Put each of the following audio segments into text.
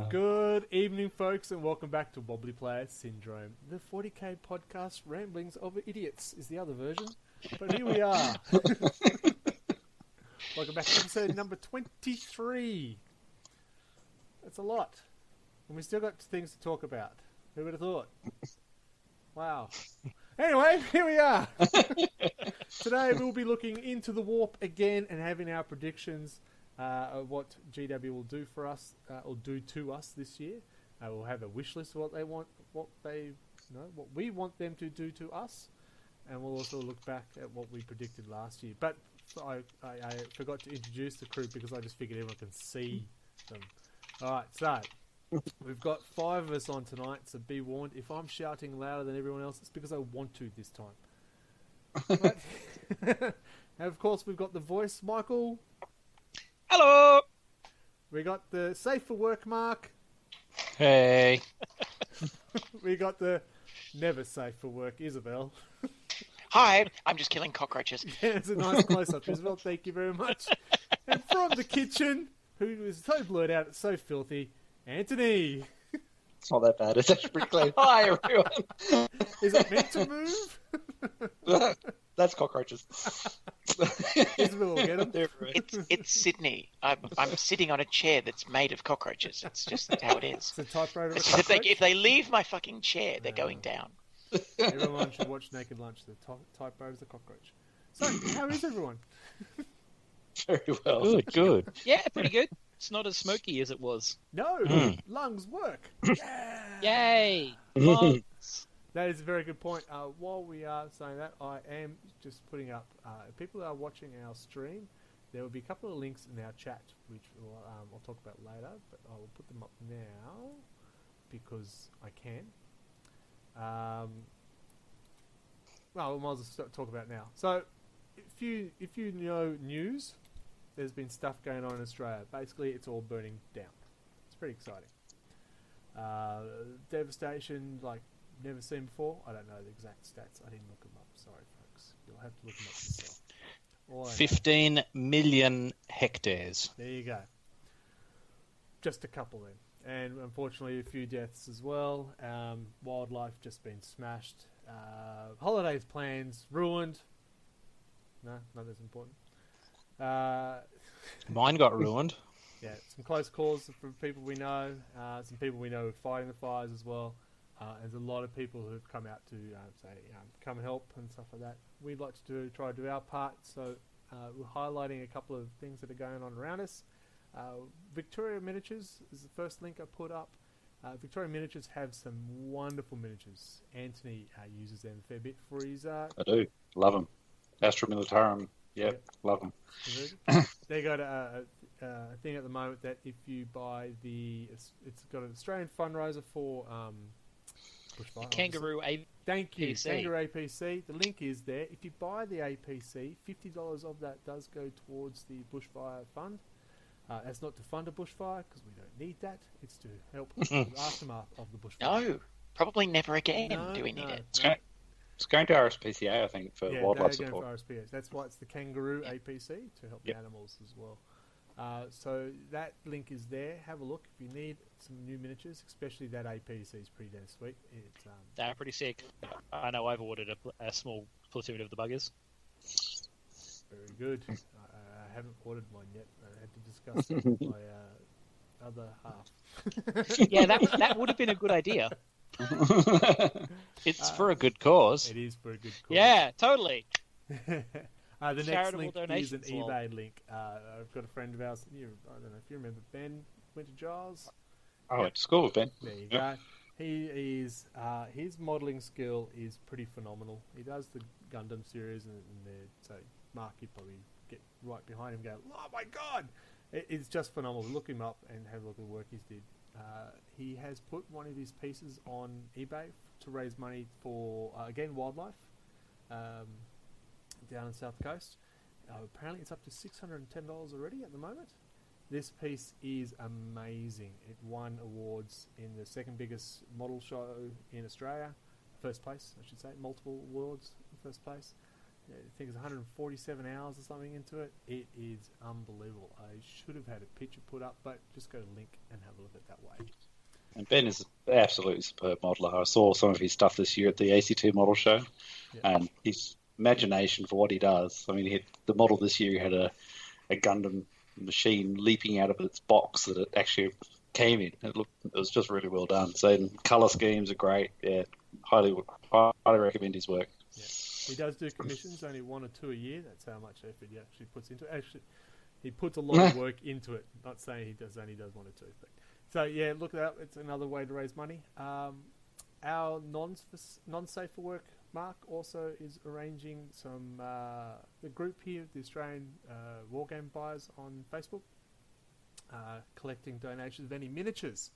Good evening, folks, and welcome back to Wobbly Player Syndrome. The 40k podcast Ramblings of Idiots is the other version, but here we are. Welcome back to episode number 23. That's a lot. And we still got things to talk about. Who would have thought? Wow. Anyway, here we are. Today we'll be looking into the warp again and having our predictions of what GW will do for us, or do to us this year. We'll have a wish list of what they want, what we want them to do to us, and we'll also look back at what we predicted last year. But I forgot to introduce the crew because I just figured everyone can see them. Alright, so we've got 5 of us on tonight, so be warned. If I'm shouting louder than everyone else, it's because I want to this time. Right? And of course, we've got the voice, Michael. Hello! We got the safe for work, Mark. Hey. We got the never safe for work, Isabel. Hi, I'm just killing cockroaches. Yeah, it's a nice close-up, Isabel. Thank you very much. And from the kitchen, who is so blurred out, it's so filthy, Anthony. It's not that bad. It's actually pretty clean. Hi, everyone. Is it meant to move? That's cockroaches. Isabel will get them. It's Sydney. I'm sitting on a chair that's made of cockroaches. It's just how it is. It's a typewriter. If they leave my fucking chair, they're going down. Everyone should watch Naked Lunch. The typewriter is a cockroach. So, how is everyone? Very well. Good. Yeah, pretty good. It's not as smoky as it was. No, lungs work. Yeah. Yay! Lungs. That is a very good point. While we are saying that, I am just putting up, people that are watching our stream, there will be a couple of links in our chat, which I'll talk about later, but I will put them up now because I can. Well, we might as well talk about it now. So, if you know news, there's been stuff going on in Australia. Basically, it's all burning down. It's pretty exciting. Devastation, like never seen before. I don't know the exact stats. I didn't look them up. Sorry, folks. You'll have to look them up yourself. 15 million hectares. There you go. Just a couple then. And unfortunately, a few deaths as well. Wildlife just been smashed. Holidays plans ruined. No, not as important. Mine got ruined. Yeah, some close calls from people we know. Some people we know fighting the fires as well. There's a lot of people who have come out to come and help and stuff like that. We'd like to try to do our part, so we're highlighting a couple of things that are going on around us. Victoria Miniatures is the first link I put up. Victoria Miniatures have some wonderful miniatures. Anthony uses them a fair bit for his... I do. Love them. Astra Militarum. Yep. Love them. They got a thing at the moment that if you buy it's got an Australian fundraiser for... bushfire, Kangaroo APC. Thank you, Kangaroo APC. The link is there. If you buy the APC, $50 of that does go towards the bushfire fund. That's not to fund a bushfire because we don't need that. It's to help the aftermath of the bushfire. No, probably never again do we need it. No. It's going to RSPCA, I think, for wildlife support. Going for RSPCA. That's why it's the Kangaroo APC to help the animals as well. So that link is there. Have a look if you need some new miniatures, especially that APC is pretty damn sweet. They're pretty sick. I know I've ordered a small platoon of the buggers. Very good. I haven't ordered one yet. I had to discuss it with my other half. Yeah, that would have been a good idea. It's for a good cause. It is for a good cause. Yeah, totally. The next Charitable link is an donations eBay link. I've got a friend of ours. I don't know if you remember Ben Winter-Giles. I went to school with Ben. There you go. He is his modelling skill is pretty phenomenal. He does the Gundam series, and so Mark, you'd probably get right behind him, and go, "Oh my god!" It's just phenomenal. Look him up and have a look at the work he's did. He has put one of his pieces on eBay to raise money for again wildlife. Down in South Coast. Apparently it's up to $610 already at the moment. This piece is amazing. It won awards in the second biggest model show in Australia. First place, I should say. Multiple awards in first place. I think it's 147 hours or something into it. It is unbelievable. I should have had a picture put up, but just go to link and have a look at that way. And Ben is an absolutely superb modeler. I saw some of his stuff this year at the ACT model show, and his imagination for what he does. I mean, the model this year had a Gundam machine leaping out of its box that it actually came in. It was just really well done. So the colour schemes are great. Yeah, highly recommend his work. Yeah. He does do commissions, only 1 or 2 a year. That's how much effort he actually puts into it. Actually, he puts a lot of work into it. Not saying he only does 1 or 2. But, so, yeah, look at that. It's another way to raise money. Our non-safe for work Mark also is arranging some the group here, the Australian Wargame Buyers on Facebook, collecting donations of any miniatures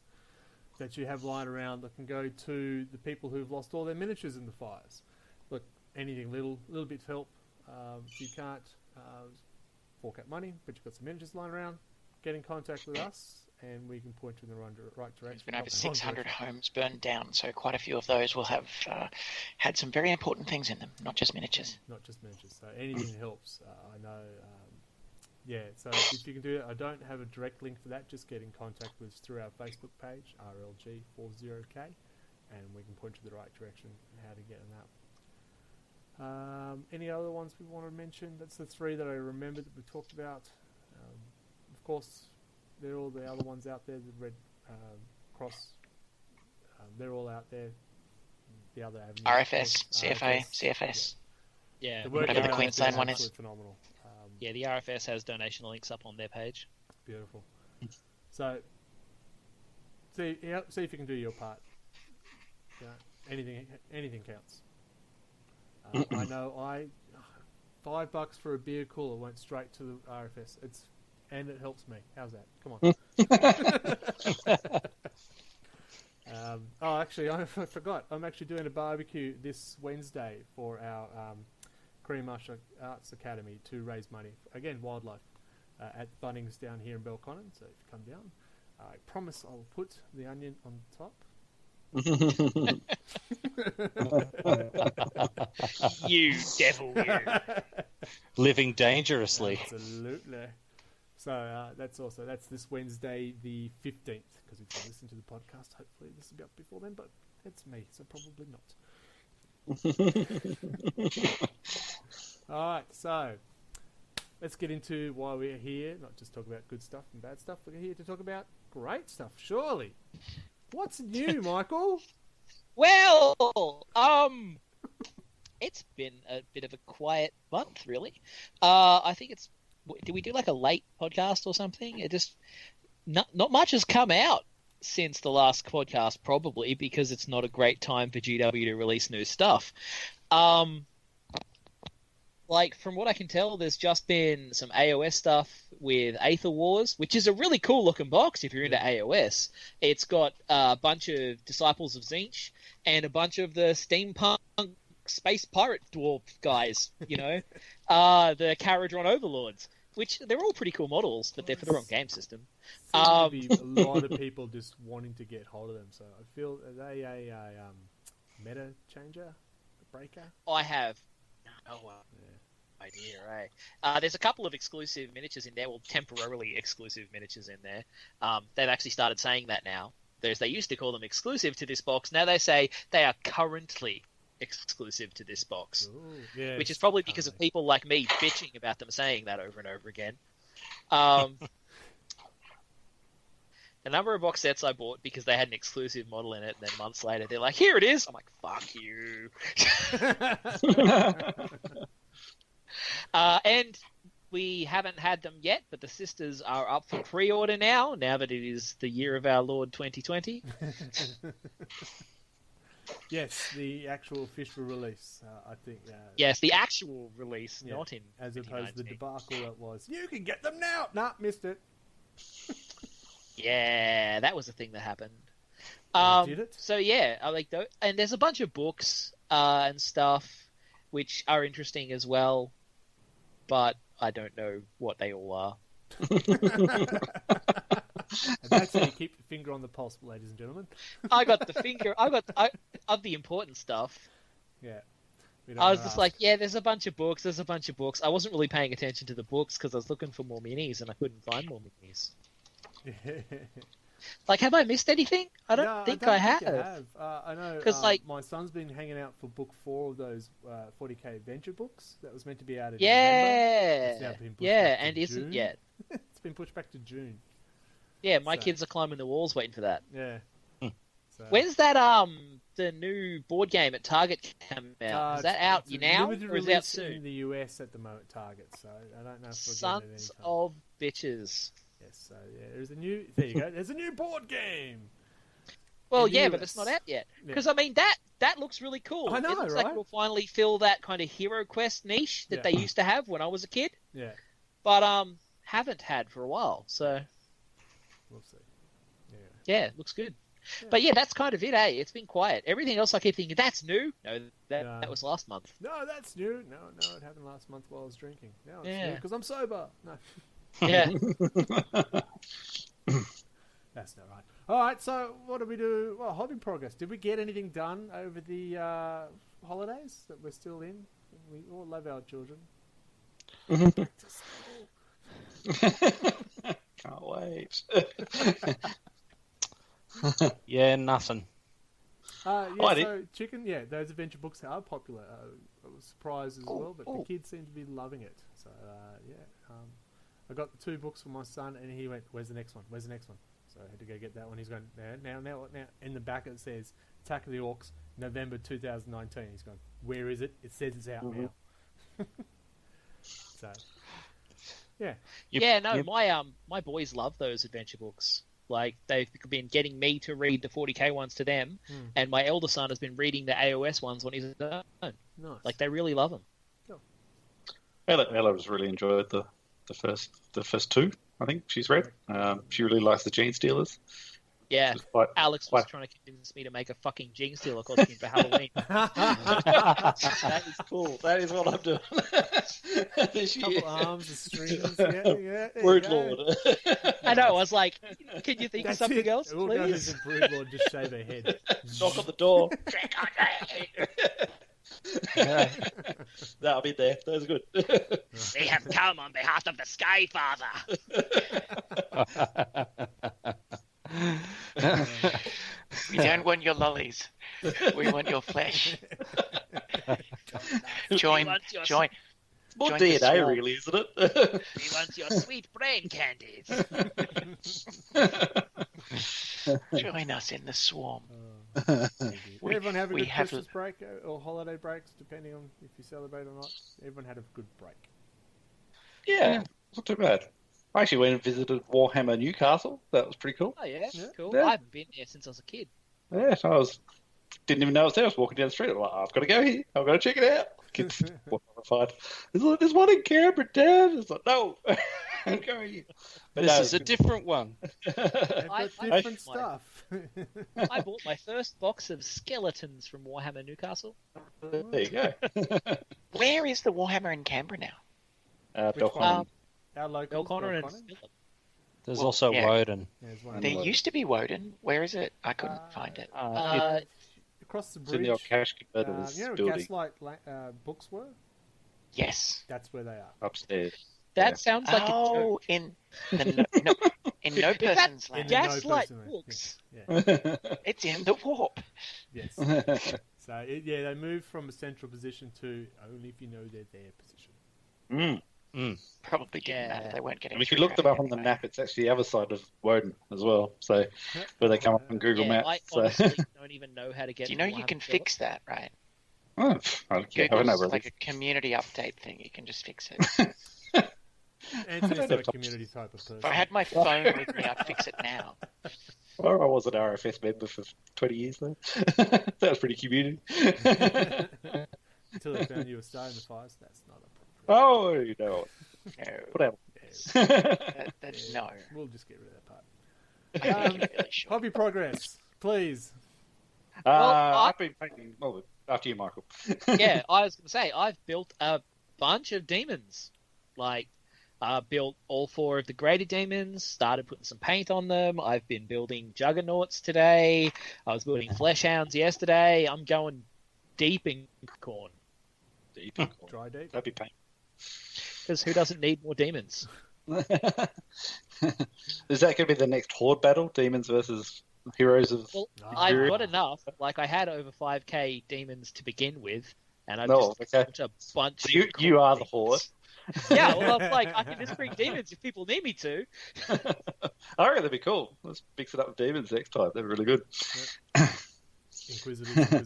that you have lying around that can go to the people who've lost all their miniatures in the fires. Look, anything little bit to help. If you can't fork out money, but you've got some miniatures lying around, get in contact with us and we can point you in the right direction. There's been over 600 homes burned down, so quite a few of those will have had some very important things in them, not just miniatures. Not just miniatures, so anything helps. I know, so if you can do it, I don't have a direct link for that, just get in contact with us through our Facebook page, RLG40K, and we can point you in the right direction how to get them out. Any other ones we want to mention? That's the 3 that I remember that we talked about. Of course, they're all the other ones out there, the Red Cross, they're all out there. The other avenues. RFS, CFA, CFS. Yeah, whatever the Queensland one is. Phenomenal. Yeah, the RFS has donation links up on their page. Beautiful. So, see if you can do your part. Anything counts. I know $5 for a beer cooler went straight to the RFS. And it helps me. How's that? Come on. Actually, I forgot. I'm actually doing a barbecue this Wednesday for our Korean Martial Arts Academy to raise money. Again, wildlife at Bunnings down here in Belconnen. So if you come down, I promise I'll put the onion on top. You devil, you. Living dangerously. Absolutely. So that's this Wednesday the 15th, because if you listen to the podcast, hopefully this will be up before then, but it's me, so probably not. Alright, so let's get into why we're here, not just talk about good stuff and bad stuff, we're here to talk about great stuff, surely. What's new, Michael? Well, it's been a bit of a quiet month, really. I think it's... Did we do like a late podcast or something? It just... Not much has come out since the last podcast, probably, because it's not a great time for GW to release new stuff. Like, from what I can tell, there's just been some AOS stuff with Aether Wars, which is a really cool-looking box if you're into AOS. It's got a bunch of Disciples of Tzeentch and a bunch of the steampunk space pirate dwarf guys, you know, the Caradron Overlords, which they're all pretty cool models, but they're for the wrong game system. Seems to be a lot of people just wanting to get hold of them, so I feel, are they a meta changer, a breaker? I have no idea, right? There's a couple of exclusive miniatures in there, well, temporarily exclusive miniatures in there. They've actually started saying that now. They used to call them exclusive to this box. Now they say they are currently exclusive to this box. Ooh, yes, which is probably because of people like me bitching about them saying that over and over again. A number of box sets I bought because they had an exclusive model in it, and then months later they're like, here it is! I'm like, fuck you. And we haven't had them yet, but the sisters are up for pre-order now that it is the year of our Lord 2020. Yes, the actual official release, I think. Yes, the actual release, not in as opposed to the debacle that was, you can get them now! Nah, missed it. Yeah, that was the thing that happened. Did it? So yeah, I like those, and there's a bunch of books and stuff which are interesting as well, but I don't know what they all are. And that's how you keep your finger on the pulse, ladies and gentlemen. I got the finger. Of the important stuff. Yeah. We don't I was wanna just ask. like, yeah, there's a bunch of books. I wasn't really paying attention to the books because I was looking for more minis and I couldn't find more minis. Like, have I missed anything? I don't think I have. you have. I know 'Cause, like- my son's been hanging out for book 4 of those 40k adventure books that was meant to be out in November. It's now Yeah, been pushed yeah, back to and isn't June. yet. It's been pushed back to June. Yeah, my So- kids are climbing the walls waiting for that. Yeah. So, When's that the new board game at Target come out? Is that it's- out it's a now limited or is it release out soon? in the US at the moment, Target. So I don't know if we're getting it Sons anytime. of bitches. Yes. So yeah, there's a new. There you go. There's a new board game. Well, In the yeah, but US. it's not out yet. Yeah. Because I mean, that looks really cool. I know, it looks right? like it'll finally fill that kind of Hero Quest niche that Yeah. they used to have when I was a kid, Yeah. but haven't had for a while. So We'll see. yeah, it looks good. Yeah. But yeah, that's kind of it. It's been quiet. Everything else, I keep thinking that's new. No, that No. was last month. No, that's new. No, it happened last month while I was drinking. Now it's new Yeah. because I'm sober. No. Yeah. That's not right. All right, so what did we do? Well, hobby progress. Did we get anything done over the holidays that we're still in? We all love our children. Back to school. Can't wait. Yeah, nothing. Yeah, I did. so chicken, yeah, those adventure books are popular. I was surprised as well, but the kids seem to be loving it. So, I got the 2 books for my son, and he went, "Where's the next one? Where's the next one?" So I had to go get that one. He's going, now. In the back it says, Attack of the Orcs, November 2019. He's going, "Where is it? It says it's out now." So, yeah. My boys love those adventure books. Like, they've been getting me to read the 40k ones to them, and my elder son has been reading the AOS ones on his own. Nice. Like, they really love them. Ella has really enjoyed the first 2. I think she's read. She really likes the Gene Stealers. Yeah, Which is quite- Alex was trying to convince me to make a fucking Gene Stealer costume for Halloween. That is cool. That is what I'm doing this year. Couple arms and strings. Yeah. there you Word go. Lord. I know, I was like, can you think of That's something it. else, We'll go please? to the brood lord and just shave her head. Knock on the door. That'll be there. That was good. We have come on behalf of the Sky Father. We don't want your lollies. We want your flesh. Join. More Join the DNA, swarm. really, isn't it? We want your sweet brain candies. Join us in the swarm. Did everyone have a we good have- Christmas break or holiday breaks, depending on if you celebrate or not? Everyone had a good break. Yeah, not too bad. I actually went and visited Warhammer Newcastle. That was pretty cool. Oh, yeah? Yeah. Cool. Yeah. I haven't been there since I was a kid. Yeah, didn't even know it was there. I was walking down the street. I'm like, I've got to go here. I've got to check it out. Kids were horrified. There's one in Canberra, Dad. It's like, no, I'm going here. But This no, is a different one. They've I- got I- different stuff. I bought my first box of skeletons from Warhammer Newcastle. there you go. Where is the Warhammer in Canberra now? Which Doc one? on. Our local O'Connor and Philip. There's Well, also yeah. Woden. There used to be Woden. Where is it? I couldn't find it. Across the It's in bridge. the old cash converters you know where building Gaslight books were? Yes. That's where they are. upstairs. That Yeah. sounds like a joke. in no person's land. In the no Gaslight person land. books. Yeah. It's in the warp. Yes. So they moved from a central position to only if you know they're their position. Probably didn't Yeah. matter. They weren't getting. And if you through look them up traffic on the anyway. map, it's actually the other side of Woden as well. So where they come up on Google Yeah, Maps. I So. honestly don't even know how to get Do you know to you Warhammer can Philip. fix that, right? Oh, I don't care. I don't know Google's where like it a community update thing. You can just fix it. Anthony's not a community type of person. If I had my phone with me, I'd fix it now. Well, I was an RFS member for 20 years though. That was pretty community. Until they found you were starting the fires, that's not a problem. Oh, you know No, what else? no. We'll just get rid of that part. I think you're really sure. Hobby progress, please. I've been painting. Well, after you, Michael. Yeah, I was going to say, I've built a bunch of demons. Like, built all 4 of the greater demons, started putting some paint on them. I've been building juggernauts today. I was building flesh hounds yesterday. I'm going deep in corn. deep. Dry deep. That'd be painful. Because who doesn't need more demons? Is that going to be the next horde battle? Demons versus heroes of... Well, Ah. I've got enough. Like, I had over 5k demons to begin with, and I've No, just okay. got a bunch So of... you are the horde. Yeah, well, I'm like, I can just bring demons if people need me to. I reckon that'd be cool. Let's mix it up with demons next time. They're really good. Inquisitors.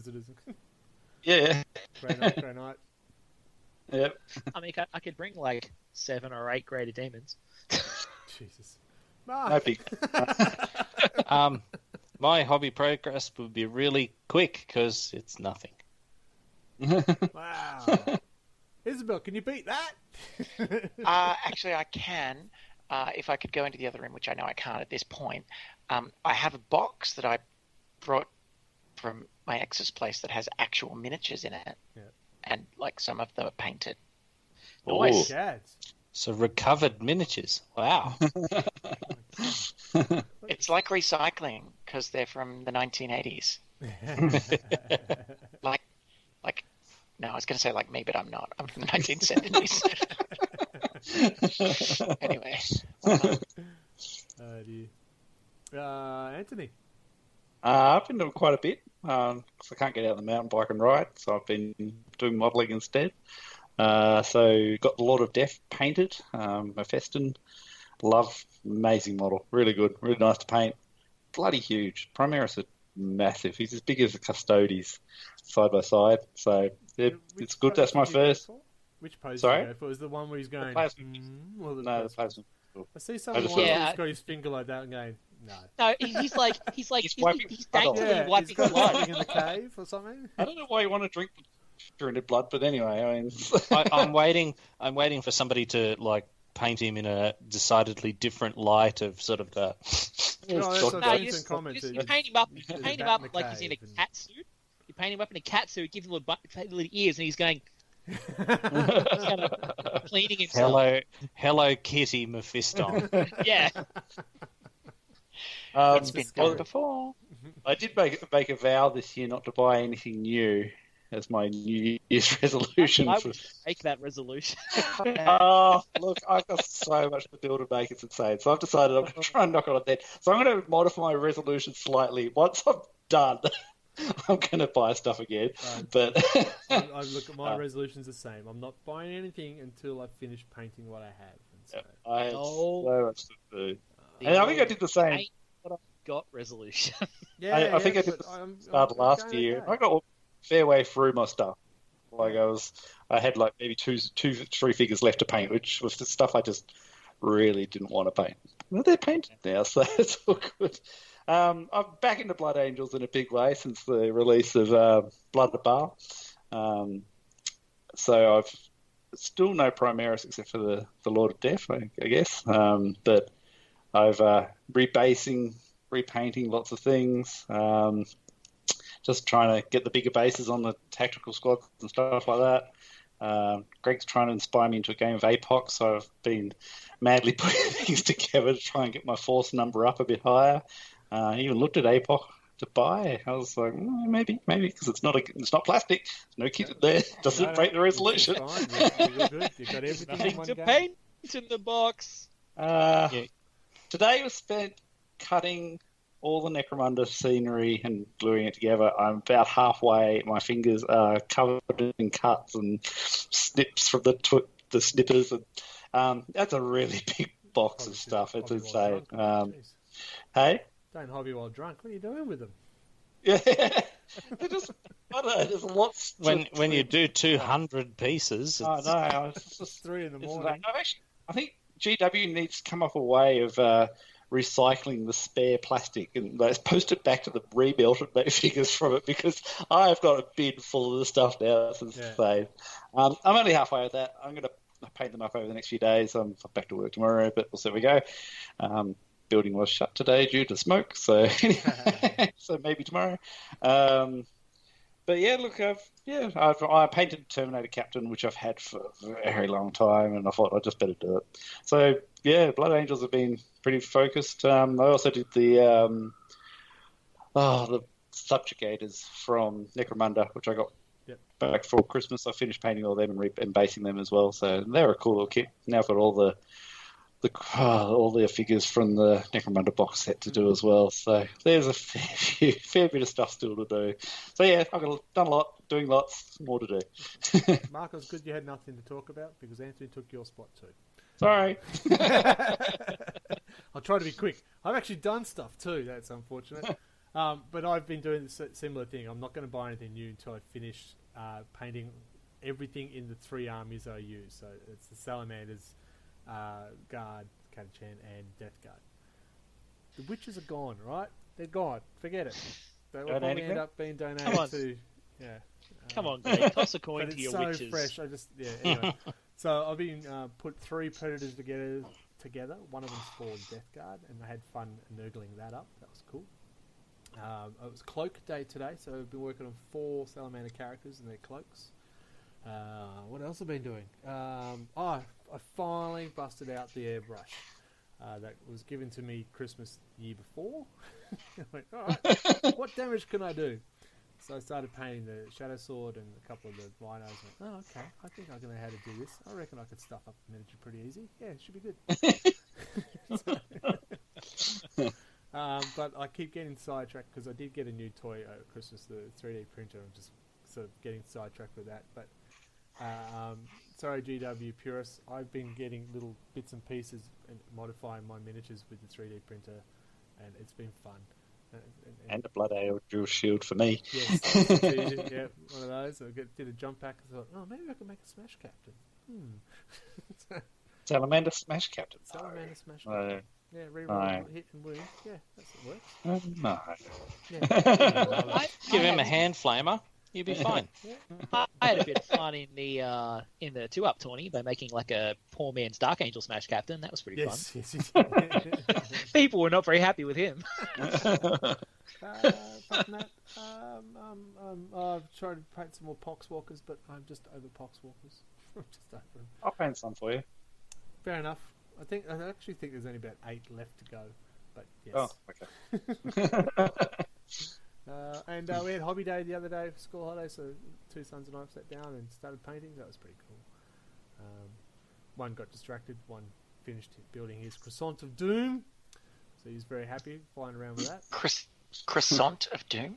Yeah. Grey Knight, Grey Knight. Yep. I mean, I could bring, like, 7 or 8 greater demons. Jesus. Mark. No big. My hobby progress would be really quick because it's nothing. Wow. Isabel, can you beat that? Actually, I can. If I could go into the other room, which I know I can't at this point. I have a box that I brought from my ex's place that has actual miniatures in it. Yeah. And, like, some of them are painted. Nice. Gads. So recovered miniatures. Wow. It's like recycling because they're from the 1980s. Like, no, I was going to say like me, but I'm not. I'm from the 1970s. Anyway. Oh, dear. Anthony. I've been doing quite a bit because I can't get out on the mountain bike and ride, so I've been doing modelling instead. So got the Lord of Death painted, Mephiston. Love, amazing model, really good, really nice to paint. Bloody huge. Primaris are massive. He's as big as the Custodes, side by side. So it's good. That's my first. Which pose Sorry? did you go for? Was the one where he's going? The Or No, the plasma. I see someone just- who's Yeah. got his finger like that and going, no. No, he's like, He's wiping he's blood off. daintily Yeah, wiping he's got blood. something in the cave or something. I don't know why you want to drink during the blood, but anyway, I mean, I'm waiting for somebody to like paint him in a decidedly different light of sort of the. No, that's what No, I've you seen comments. you paint him up. You There's paint a him bat up in the like he's in a cave and- cat suit. You paint him up in a cat suit, give him little ears, and he's going kind of cleaning himself. Hello, Kitty Mephiston. Yeah. It's been scary. done before. I did make a vow this year not to buy anything new as my New Year's resolution. I would make that resolution. Oh, look, I've got so much to build and make, it's insane. So I've decided I'm going to try and knock it on the head. So I'm going to modify my resolution slightly. Once I'm done, I'm going to buy stuff again. But I look at my resolution's the same. I'm not buying anything until I finish painting what I have. And so, I have Oh. so much to do. And I think I did the same. Ain't what I've got resolution. yeah, I think I did but the start last going year. okay. I got a fair way through my stuff. Like I had like maybe 3 figures left to paint, which was the stuff I just really didn't want to paint. Well, they're painted now, so it's all good. I'm back into Blood Angels in a big way since the release of Blood of Baal. So I've still no Primaris except for the Lord of Death, I guess. But I've repainting lots of things. Just trying to get the bigger bases on the tactical squads and stuff like that. Greg's trying to inspire me into a game of APOC, so I've been madly putting things together to try and get my force number up a bit higher. I even looked at APOC to buy. I was like, maybe, because it's not plastic. There's no kit in there. Doesn't break the resolution. It's fine. You're good. You've got everything in Nothing one to go. paint in the box. Today was spent cutting all the Necromunda scenery and gluing it together. I'm about halfway. My fingers are covered in cuts and snips from the snippers. And that's a really big box of stuff. It's Hobby while insane. drunk. Jeez. Hey? Don't hobby while drunk. What are you doing with them? Yeah. They're just, I don't know, there's lots. when you do 200 pieces, Oh, it's, no. It's just 3 in the it's morning. I think GW needs to come up a way of recycling the spare plastic and post it back to the rebuilt and make figures from it, because I've got a bin full of the stuff now since the save. I'm only halfway with that. I'm going to paint them up over the next few days. I'm back to work tomorrow, but we'll see how we go. Building was shut today due to smoke, so so maybe tomorrow. But yeah, look, I painted Terminator Captain, which I've had for a very long time, and I thought I'd just better do it. So yeah, Blood Angels have been pretty focused. I also did the subjugators from Necromunda, which I got Yep. back for Christmas. I finished painting all them and basing them as well. So they're a cool little kit. Now I've got all their figures from the Necromunda box set to do as well. So there's a fair bit of stuff still to do. So yeah, I've done a lot, doing lots, more to do. Mark, it was good you had nothing to talk about because Anthony took your spot too. Sorry. I'll try to be quick. I've actually done stuff too. That's unfortunate. But I've been doing this similar thing. I'm not going to buy anything new until I finish painting everything in the 3 armies I use. So it's the Salamanders, Guard, Catachan, and Death Guard. The witches are gone, right? They're gone. Forget it. They will probably end up being donated to... Yeah. Come on, Greg. Toss a coin to your so witches. Fresh. Anyway. So I've been put 3 Predators together. One of them's for Death Guard, and I had fun noodling that up. That was cool. It was Cloak Day today, so I've been working on 4 Salamander characters and their cloaks. What else have I been doing? I finally busted out the airbrush that was given to me Christmas the year before. I went, all right, what damage can I do? So I started painting the Shadow Sword and a couple of the rhinos. And went, okay, I think I know how to do this. I reckon I could stuff up the miniature pretty easy. Yeah, it should be good. But I keep getting sidetracked because I did get a new toy at Christmas, the 3D printer. I'm just sort of getting sidetracked with that. But sorry, GW purists, I've been getting little bits and pieces and modifying my miniatures with the 3D printer, and it's been fun. And a Blood Ale Dual Shield for me. Yes, yeah, one of those. I did a jump pack and thought, oh, maybe I could make a Smash Captain. Salamander Smash Captain. Salamander Smash Captain. Yeah, reroll, hit and wound. Yeah, that's what works. No. Yeah. Give him a hand flamer. You'll be fine. I had a bit of fun in the 2-up tourney by making like a poor man's Dark Angel Smash Captain. That was pretty fun. Yes. People were not very happy with him. Apart from that, I've tried to paint some more Poxwalkers, but I'm just over Poxwalkers. I'm just over them. I'll paint some for you. Fair enough. I actually think there's only about 8 left to go, but yes. Oh, okay. And we had hobby day the other day for school holiday, so 2 sons and I sat down and started painting. That was pretty cool. One got distracted, one finished building his croissant of doom, so he's very happy flying around with that. Croissant of doom?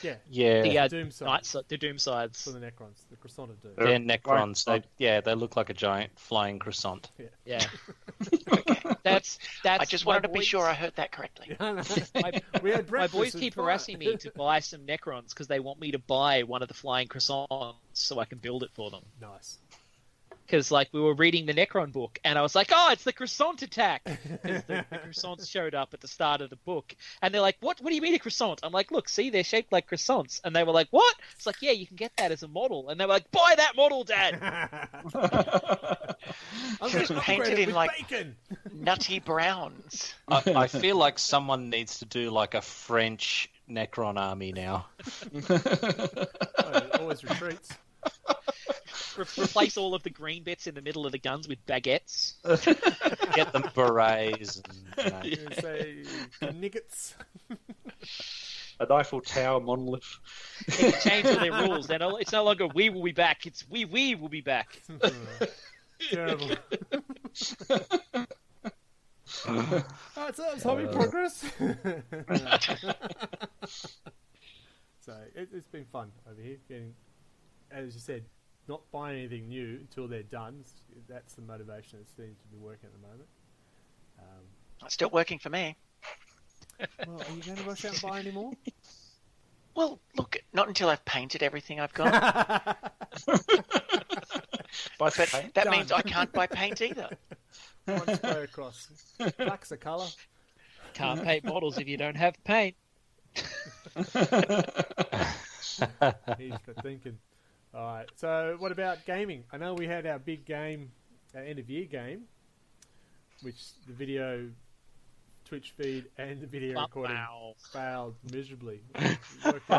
Yeah. The Doom sides. The Doom sides. For the Necrons, the croissant of doom. They're Necrons. They look like a giant flying croissant. Yeah. Okay. That's. I just wanted to be sure I heard that correctly. We had My breakfast. boys keep harassing me to buy some Necrons because they want me to buy one of the flying croissants so I can build it for them. Nice. Because we were reading the Necron book, and I was like, "Oh, it's the croissant attack!" Because the croissants showed up at the start of the book, and they're like, "What? What do you mean a croissant?" I'm like, "Look, see, they're shaped like croissants." And they were like, "What?" It's like, "Yeah, you can get that as a model." And they were like, "Buy that model, Dad!" I'm Just painted in like bacon. nutty browns. I feel like someone needs to do like a French Necron army now. It always retreats. Replace all of the green bits in the middle of the guns with baguettes. Get them berets. And, You say niggets. An Eiffel Tower monolith. They change all their rules. It's no longer "we will be back." It's "we will be back." Terrible. Alright, so that was hobby progress. So it's been fun over here. Getting, as you said, not buying anything new until they're done. That's the motivation that seems to be working at the moment. It's still working for me. Well, are you going to rush out and buy any more? Well, look, not until I've painted everything I've got. But that means I can't buy paint either. One spray across. Black's a colour. Can't paint models if you don't have paint. He's got thinking. Alright, so what about gaming? I know we had our big game, our end of year game, which the video, Twitch feed, and the video recording failed miserably. I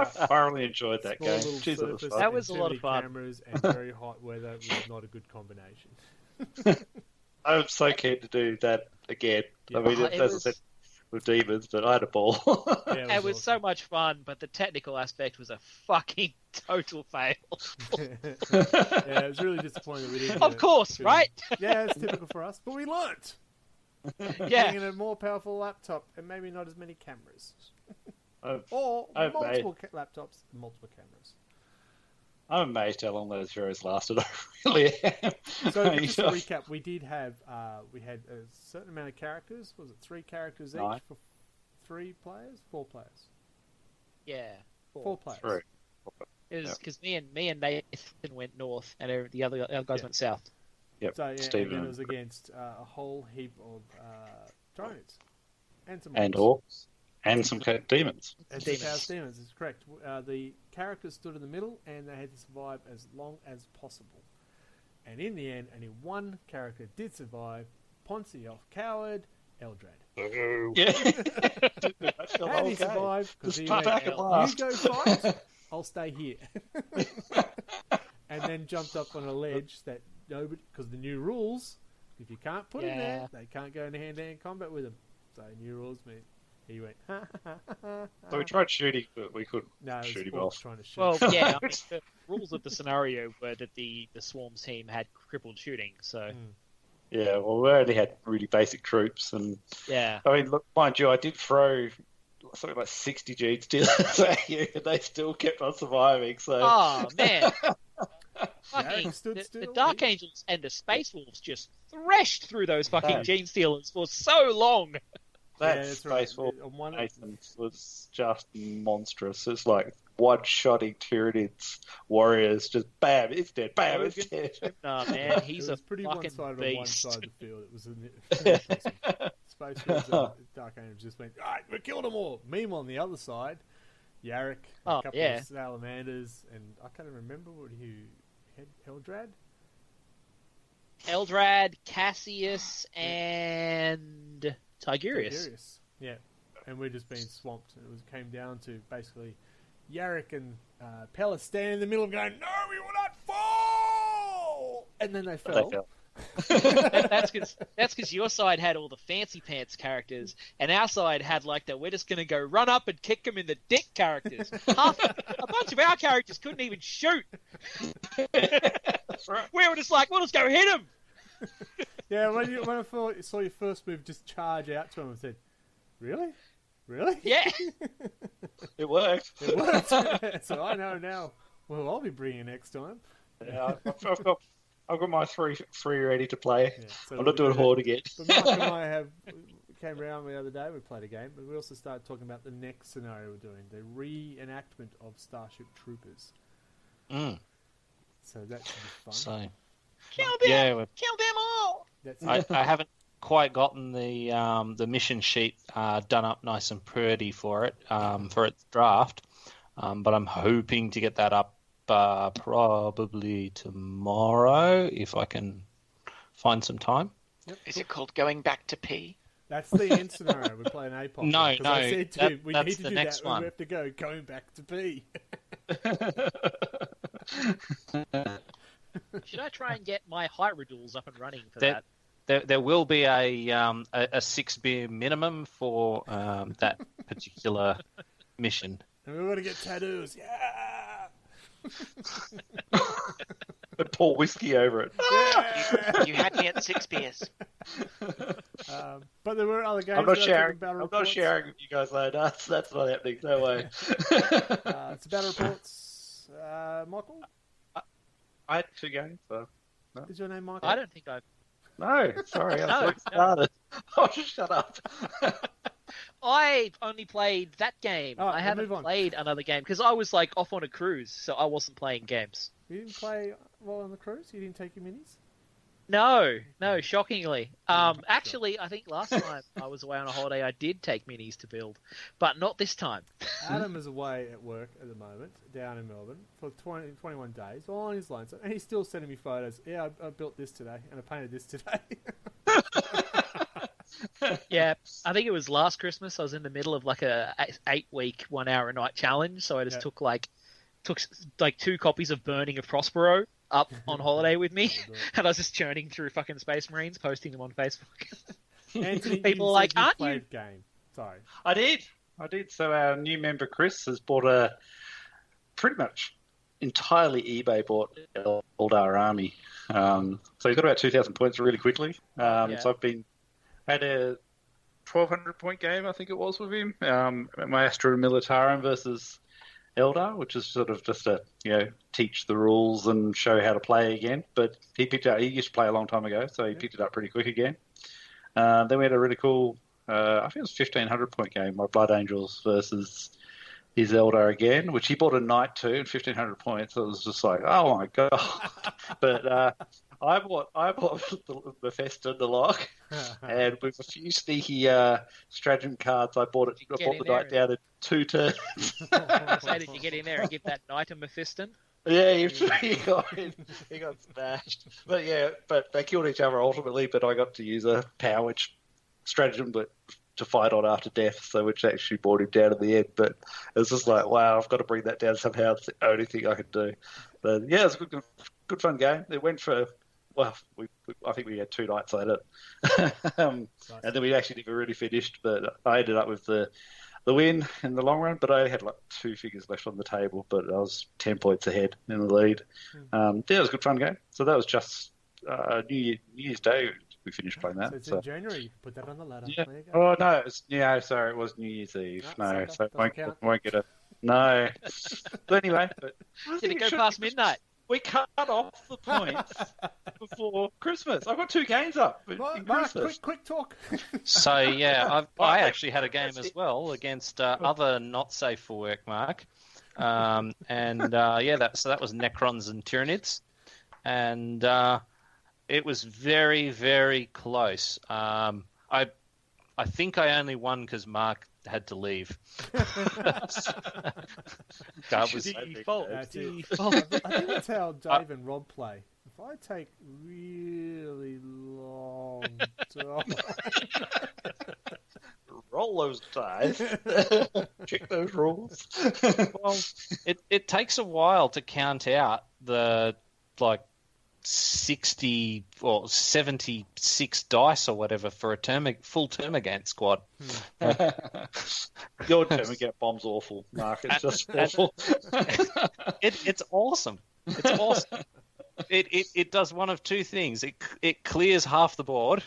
thoroughly enjoyed that Small game. little Jeez, that was surface fun. That was and a lot too of many fun. Cameras and very hot weather was not a good combination. I'm so keen to do that again. Yeah. I mean, It as was- I said, with demons, but I had a ball. Yeah, It was so awesome. much fun, but the technical aspect was a fucking total fail. Yeah, it was really disappointing that we didn't. Of get it. course, right? Yeah, it's typical for us, but we learnt. Yeah. Getting a more powerful laptop and maybe not as many cameras, I've- or I've multiple laptops and multiple cameras. I'm amazed how long those shows lasted. I really am. So just to recap, we did have we had a certain amount of characters. Was it 3 characters each 9. for 3 players? 4 players. Yeah. 4 players. 3. It was because me and Nathan went north, and the other guys went south. Yep. So yeah, and Stephen then it was against a whole heap of drones and some and orcs. orcs and some demons. And Demons. Chaos Demons is correct. The characters stood in the middle, and they had to survive as long as possible. And in the end, only one character did survive: Ponce Coward Eldrad. Yeah. And he survived because he Just went, back at "You last." go fight, I'll stay here." And then jumped up on a ledge that nobody, because the new rules, if you can't put him there, they can't go into hand-to-hand combat with him. So new rules mean he went. So we tried shooting, but we couldn't No, it was shoot him orcs off. trying to shoot. Well, yeah, I mean, the rules of the scenario were that the Swarms team had crippled shooting, so Yeah, well, we only had really basic troops, and yeah. I mean, look, mind you, I did throw something like 60 Gene Stealers at you, and they still kept on surviving. So Oh man, Jarek fucking stood the still. Dark Angels and the Space Wolves just threshed through those fucking Yeah. Gene Stealers for so long. that Yeah, that's right. Space Wolf On one, Nathan was just monstrous. It's like one-shotting Tyranids warriors, just bam, it's dead, bam, it's dead. Nah, man, he's it was a pretty fucking one-sided on one beast. side of the field. It was awesome. Space Wolves and Dark Angels just went, all right, we killed them all. Meanwhile, on the other side, Yarrick, a Oh, couple yeah. of salamanders, and I can't remember what he had. Eldrad? Eldrad, Cassius, and Tigurius. Yeah. And we're just being swamped. It came down to basically Yarrick and Pella standing in the middle going, no, we will not fall! And then they fell. They fell. That's because your side had all the fancy pants characters, and our side had like the we're just gonna go run up and kick them in the dick characters. A bunch of our characters couldn't even shoot. That's right. We were just like, we'll just go hit them. Yeah, when I saw your first move just charge out to him, I said, really? Really? Yeah. It worked. It worked. So I know now. Well, I'll be bringing next time. Yeah, I've got my three ready to play. Yeah, so I'm not doing Horde again. But Mark and I came around the other day, we played a game, but we also started talking about the next scenario we're doing, the reenactment of Starship Troopers. Mm. So that should be fun. So Kill them. yeah, Kill them all. That's I haven't quite gotten the mission sheet done up nice and pretty for its draft, but I'm hoping to get that up probably tomorrow if I can find some time. Is it called Going Back to P? That's the end scenario. We're playing APOC. No, because I no, said to that- him, we that's need to the do next that. one. We have to go going back to B. Should I try and get my Hyrule up and running for That- that? There will be a 6 beer minimum for that particular mission. And we're going to get tattoos. Yeah! And pour whiskey over it. Yeah! You had me at 6 beers. But there were other games. I'm not that I took sharing. in battle I'm not reports. sharing with you guys though. That's not happening. No way. It's battle reports. Michael? I had 2 games. So. Is your name Michael? I don't think I've. No, sorry. I No, thought it started. Oh, just shut up. I've only played that game. All right, I we'll haven't move on. played another game because I was like off on a cruise, so I wasn't playing games. You didn't play while on the cruise? You didn't take your minis? No, shockingly. Actually, I think last time I was away on a holiday, I did take minis to build, but not this time. Adam is away at work at the moment, down in Melbourne, for 21 days, all on his lonesome, and he's still sending me photos. Yeah, I built this today, and I painted this today. Yeah, I think it was last Christmas. I was in the middle of like a 8-week 1 hour a night challenge, so I just took 2 copies of Burning of Prospero up on holiday with me, and I was just churning through fucking Space Marines, posting them on Facebook. Anthony, People you are like, said you "Aren't you?" played game. Sorry. I did. So our new member Chris has bought a pretty much entirely eBay bought Eldar army. So he's got about 2,000 points really quickly. So I've had a 1,200 point game, I think it was, with him. My Astra Militarum versus Eldar, which is sort of just teach the rules and show how to play again. But he used to play a long time ago, so he picked it up pretty quick again. Then we had a really cool, I think it was 1,500 point game, my Blood Angels versus his Eldar again, which he bought a knight too, and 1,500 points. So it was just like, oh my god! But I bought the Festa, the lock, and with a few sneaky stratagem cards, I bought the knight down in 2 turns. So did you get in there and get that knight of Mephiston? Yeah, he got smashed. But they killed each other ultimately. But I got to use a powered stratagem, to fight on after death, so which actually brought him down in the end. But it was just like, wow, I've got to bring that down somehow. It's the only thing I could do. But yeah, it was a good fun game. It went for, I think we had 2 nights at it. And then we actually never really finished, but I ended up with the win in the long run, but I had like 2 figures left on the table, but I was 10 points ahead in the lead. It was a good fun game. So that was just New Year's Day. We finished playing that. So it's in January. Put that on the ladder. Yeah. There you Oh go. no, sorry, it was New Year's Eve. No, so won't get it. No. But anyway, Did it go past midnight? We cut off the points before Christmas. I've got 2 games up in Mark, Christmas. quick talk. So yeah, I actually had a game as well against other not safe for work, Mark. That was Necrons and Tyranids, and it was very, very close. I think I only won because Mark had to leave. That was default. I think that's how Dave and Rob play. If I take really long time... Roll those dice. Check those rules. Well, it takes a while to count out the 60 or 76 dice or whatever for a full Termagant squad. Your Termagant bomb's awful, Mark. It's just awful. It's awesome. It's awesome. It does one of 2 things. It clears half the board,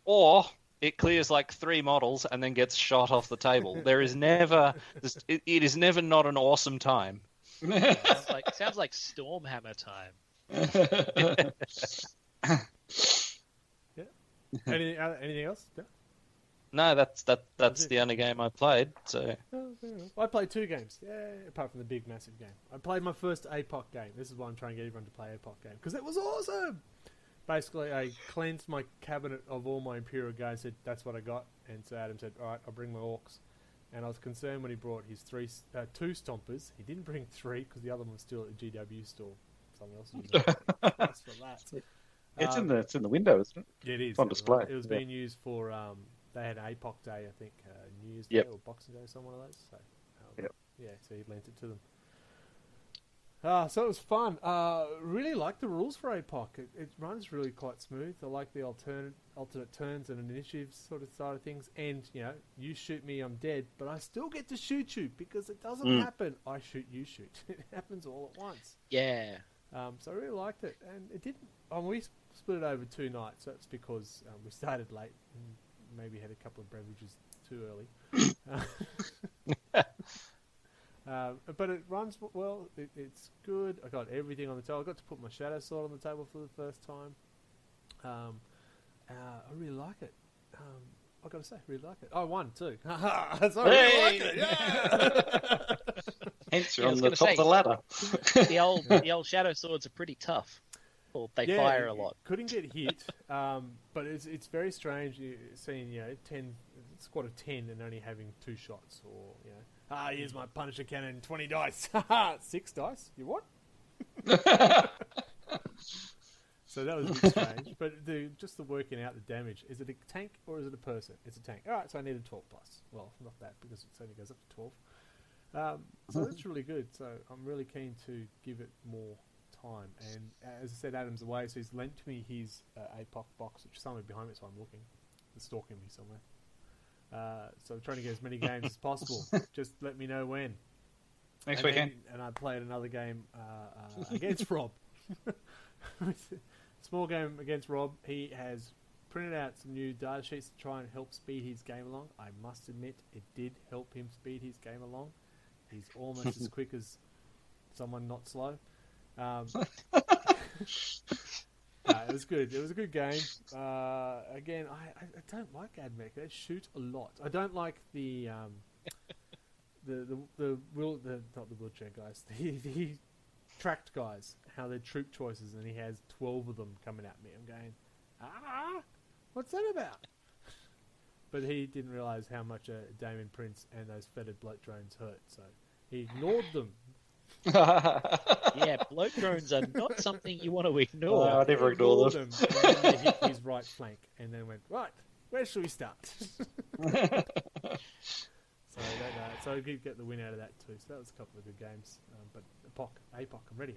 or it clears like 3 models and then gets shot off the table. It is never not an awesome time. Sounds like Stormhammer time. Yeah. Anything else? Yeah. No, that's the only game I played. So I played 2 games. Yeah, apart from the big massive game. I played my first APOC game. This is why I'm trying to get everyone to play APOC game because it was awesome. Basically, I cleansed my cabinet of all my Imperial guys. Said that's what I got, and so Adam said, "All right, I'll bring my orcs." And I was concerned when he brought his 2 stompers. He didn't bring 3 because the other one was still at the GW store. Someone else used it. That's for that. It's in the window, isn't it? Yeah, it is. It's on display. It was being used for. They had APOC Day, I think, New Year's Day or Boxing Day, or some one of those. So, yeah, so he lent it to them. So it was fun. Really like the rules for APOC. It runs really quite smooth. I like the alternate turns and initiative sort of side of things. And, you shoot me, I'm dead. But I still get to shoot you because it doesn't happen. I shoot, you shoot. It happens all at once. Yeah. So I really liked it. And it didn't... we split it over 2 nights. So that's because we started late and maybe had a couple of beverages too early. But it runs well. It's good. I got everything on the table. I got to put my Shadow Sword on the table for the first time. I really like it. I got to say, I really like it. I won too. So I really like it. Yeah. Hence, you're on the top of the ladder. The old Shadow Swords are pretty tough. Well, they fire a lot. Couldn't get hit, but it's very strange seeing 10 squad of 10 and only having 2 shots, or here's my Punisher cannon, 20 dice, 6 dice. You what? So that was a bit strange, but just the working out the damage. Is it a tank or is it a person? It's a tank. All right, so I need a 12 plus. Well, not that because it only goes up to 12. So that's really good. So I'm really keen to give it more time. And as I said, Adam's away, so he's lent me his APOC box, which is somewhere behind me, so I'm looking. It's stalking me somewhere. So I'm trying to get as many games as possible. Just let me know when. Next And weekend. and I played another game against Rob. Small game against Rob. He has printed out some new data sheets to try and help speed his game along. I must admit, it did help him speed his game along. He's almost as quick as someone not slow. It was good. It was a good game. Again, I don't like AdMech. They shoot a lot. I don't like the not the wheelchair guys, the tracked guys. How their troop choices, and he has 12 of them coming at me. I'm going, what's that about? But he didn't realise how much Damon Prince and those feathered bloat drones hurt, so he ignored them. Yeah, bloat drones are not something you want to ignore. I never ignore them. And then they hit his right flank, and then went, right, where should we start? So I did get the win out of that too. So that was a couple of good games. But APOC, I'm ready.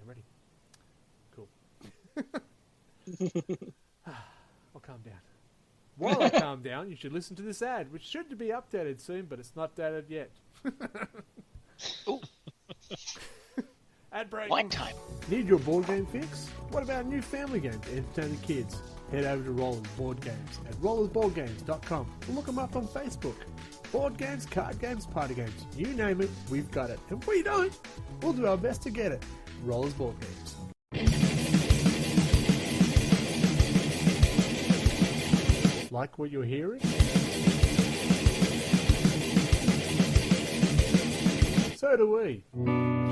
Cool. I'll calm down. While I calm down, you should listen to this ad, which should be updated soon, but it's not dated yet. Ooh, Ad break. wine time. Need your board game fix? What about a new family game to entertain the kids? Head over to Rollers Board Games at rollersboardgames.com or look them up on Facebook. Board games, card games, party games, you name it, we've got it. If we don't, we'll do our best to get it. Rollers Board Games. Like what you're hearing? So do we.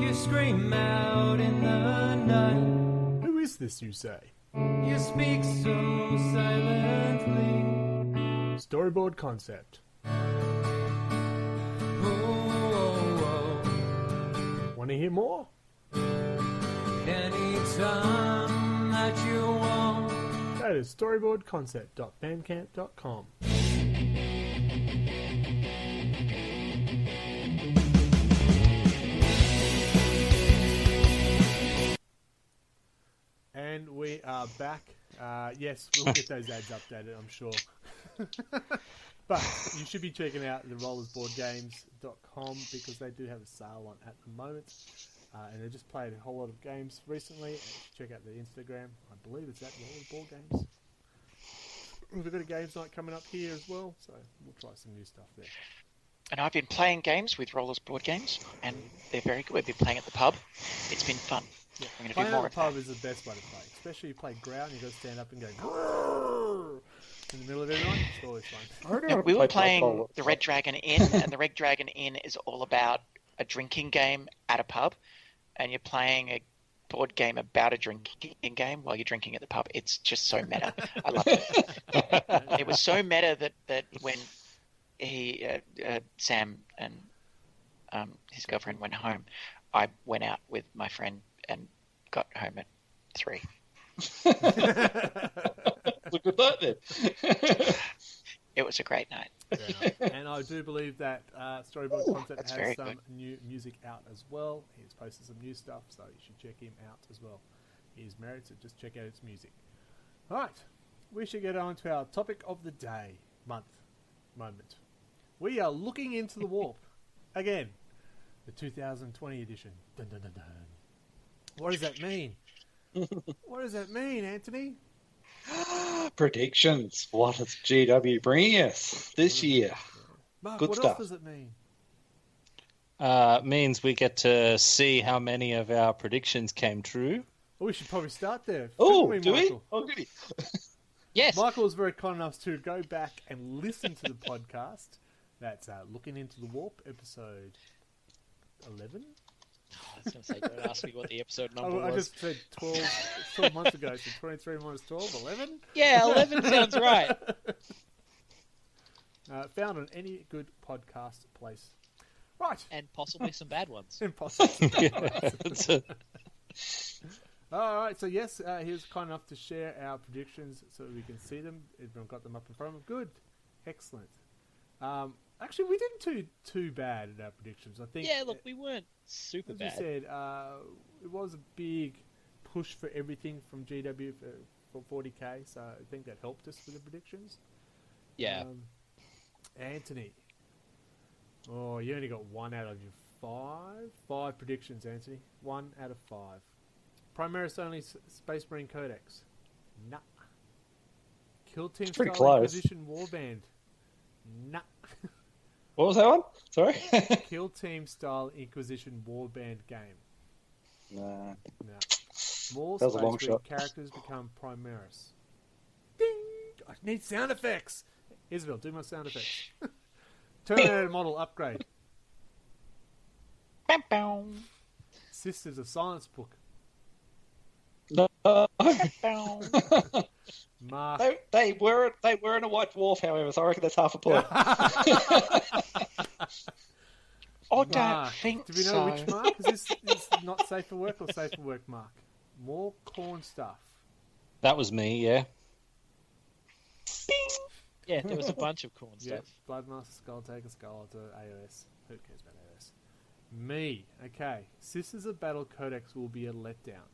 You scream out in the night. Who is this, you say? You speak so silently. Storyboard Concept. Oh, Want to hear more? anytime that you want. That is storyboardconcept.bandcamp.com. And we are back. Yes, we'll get those ads updated, I'm sure. But you should be checking out the rollersboardgames.com because they do have a sale on at the moment. And they just played a whole lot of games recently. Check out their Instagram. I believe it's at Rollers Board Games. We've got a games night coming up here as well, so we'll try some new stuff there. And I've been playing games with Rollers Board Games, and they're very good. We've been playing at the pub. It's been fun. Yeah. We're going to do Playing more at of the pub that. is the best way to play, especially if you play ground. You've got to stand up and go grrr in the middle of everyone. It's always fun. Now, we were playing the Red Dragon Inn, and the Red Dragon Inn is all about a drinking game at a pub, and you're playing a board game about a drinking game while you're drinking at the pub. It's just so meta. I love it. It was so meta that when Sam and his girlfriend went home, I went out with my friend and got home at 3. It's a good night then. It was a great night. And I do believe that Storyboard Concept that's has very some good. new music out as well. He's posted some new stuff, so you should check him out as well. He's married, so just check out his music. All right, we should get on to our topic of the day, moment. We are looking into the warp again, the 2020 edition. Dun, dun, dun, dun. What does that mean? What does that mean, Anthony? Predictions. What is GW bringing us this year? Mark, Good what stuff. else does it mean? Means we get to see how many of our predictions came true. Well, we should probably start there. Oh, shouldn't do we? Michael? Oh, goody. Yes. Michael was very kind enough to go back and listen to the podcast. That's Looking Into the Warp, episode 11. I was going to say, don't ask me what the episode number I was. just said 12 months ago, so 23 minus 12, 11. Yeah, 11 sounds right. Found on any good podcast place. Right. And possibly some bad ones. Impossible. That's it. All right, so yes, he was kind enough to share our predictions so that we can see them. Everyone got them up in front of him. Good. Excellent. Actually, we didn't do too bad at our predictions. I think. Yeah, look, we weren't super as bad. you said, it was a big push for everything from GW for 40k, so I think that helped us with the predictions. Yeah. Anthony. Oh, you only got 1 out of your 5. 5 predictions, Anthony. 1 out of 5. Primaris only Space Marine Codex. Nah. Kill Team pretty Style close. Inquisition Warband. Nah. What was that one? Sorry. Kill Team Style Inquisition Warband game. Nah. Nah. More That was a long Space Marine shot. characters become Primaris. Ding! I need sound effects. Isabel, do my sound effects. Terminator model upgrade. Bam, bam, Sisters of Silence book. No. bam. Mark. They were in a white dwarf, however, so I reckon that's half a point. I don't Mark. think Do we know so. which Mark? Is this not safe for work or safe for work, Mark? More corn stuff. That was me, yeah. Yeah, there was a bunch of corn Yeah, stuff. Bloodmaster, Skull Taker, Skull to AOS. Who cares about AOS? Me. Okay. Sisters of Battle Codex will be a letdown.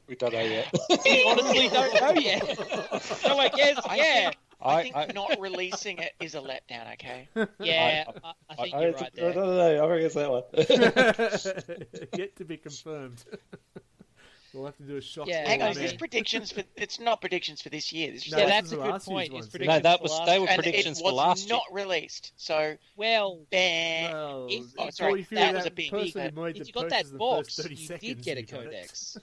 We don't know yet. We honestly don't know yet. So I guess, yeah. I think not releasing it is a letdown, okay? Yeah, I think you're right there. No, I reckon it's that one. Yet to be confirmed. We'll have to do a shock. Yeah, Hang on, I is mean- this predictions for... It's not predictions for this year. This is No, Yeah, this that's is a the good last year's point. ones. It's No, No, predictions that for was last they were year. and predictions it for was last year. not released, so... Well, Bang. Well, Oh, before sorry, you that figure was a big person but who made if the you got purchase that in the box, first 30 you seconds, did get a you got it. codex.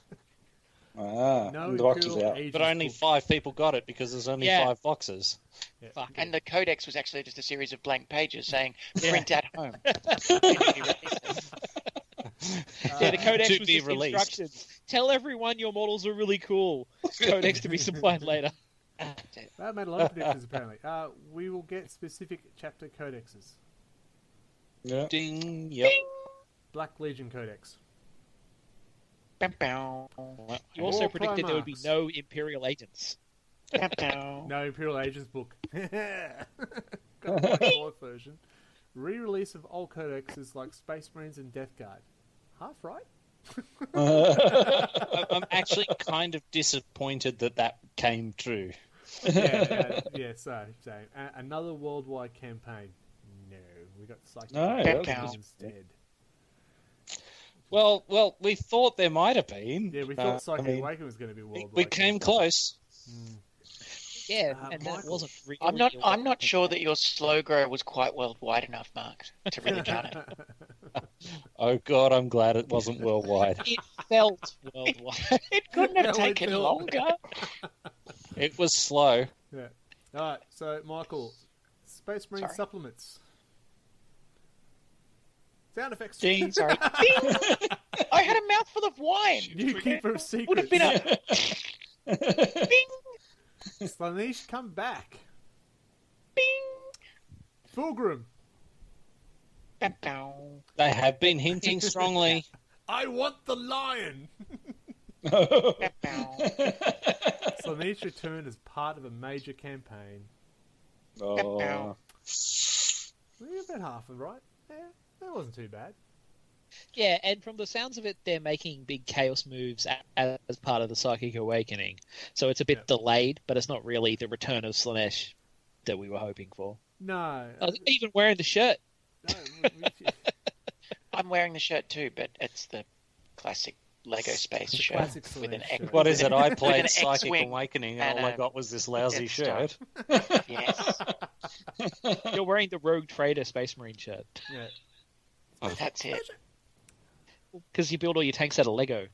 No the box is Imperial out. Ages But only book. 5 people got it because there's only Yeah. 5 boxes. Yeah. Fuck. And the codex was actually just a series of blank pages saying, Yeah. print at home. When you release it. Yeah, the codex To was be just released. instructions. Tell everyone your models are really cool. Codex to be supplied later. That made a lot of predictions, apparently. We will get specific chapter codexes. Yeah. Ding. Yep. Black Legion Codex. Bam, bam, You also More predicted there would be Primarchs. no Imperial agents. bam, bam. No Imperial Agents book. Got the Black Dwarf version. Re-release of old codexes like Space Marines and Death Guard. Half right? I'm actually kind of disappointed that came true. Yeah, same. Another worldwide campaign. No, we got Psychic No, Awakening that was- instead. Well, we thought there might have been. Yeah, we thought Psychic I mean, Awakening was going to be worldwide. We came close. Yeah, Uh, and that Michael. wasn't really. I'm not sure that your slow grow was quite worldwide enough, Mark, to really count it. Oh God, I'm glad it wasn't worldwide. It felt worldwide. It couldn't No, have it taken felt- longer. It was slow. Yeah. All right, so Michael, Space Marine Sorry. supplements. Sound effects. Ding. Sorry. Ding! I had a mouthful of wine. New Keeper of Would Secrets. have been a bing, Slaanesh, come back. bing. Fulgrim. Bam, bam. They have been hinting strongly. I want the lion. Bam, bam. Slaanesh returned as part of a major campaign. Oh. Bam. We're about half of right. Yeah, that wasn't too bad. Yeah, and from the sounds of it, they're making big chaos moves as part of the Psychic Awakening. So it's a bit Yep. delayed, but it's not really the return of Slaanesh that we were hoping for. No. I was even wearing the shirt. no, I'm wearing the shirt too, but it's the classic Lego space The shirt classic with an Slaanesh X. shirt. What is it? I With played an Psychic X-wing Awakening, and and all I a got was this lousy Death Star. shirt. Yes, You're wearing the Rogue Trader Space Marine shirt. Yeah. that's it. Because you build all your tanks out of Lego.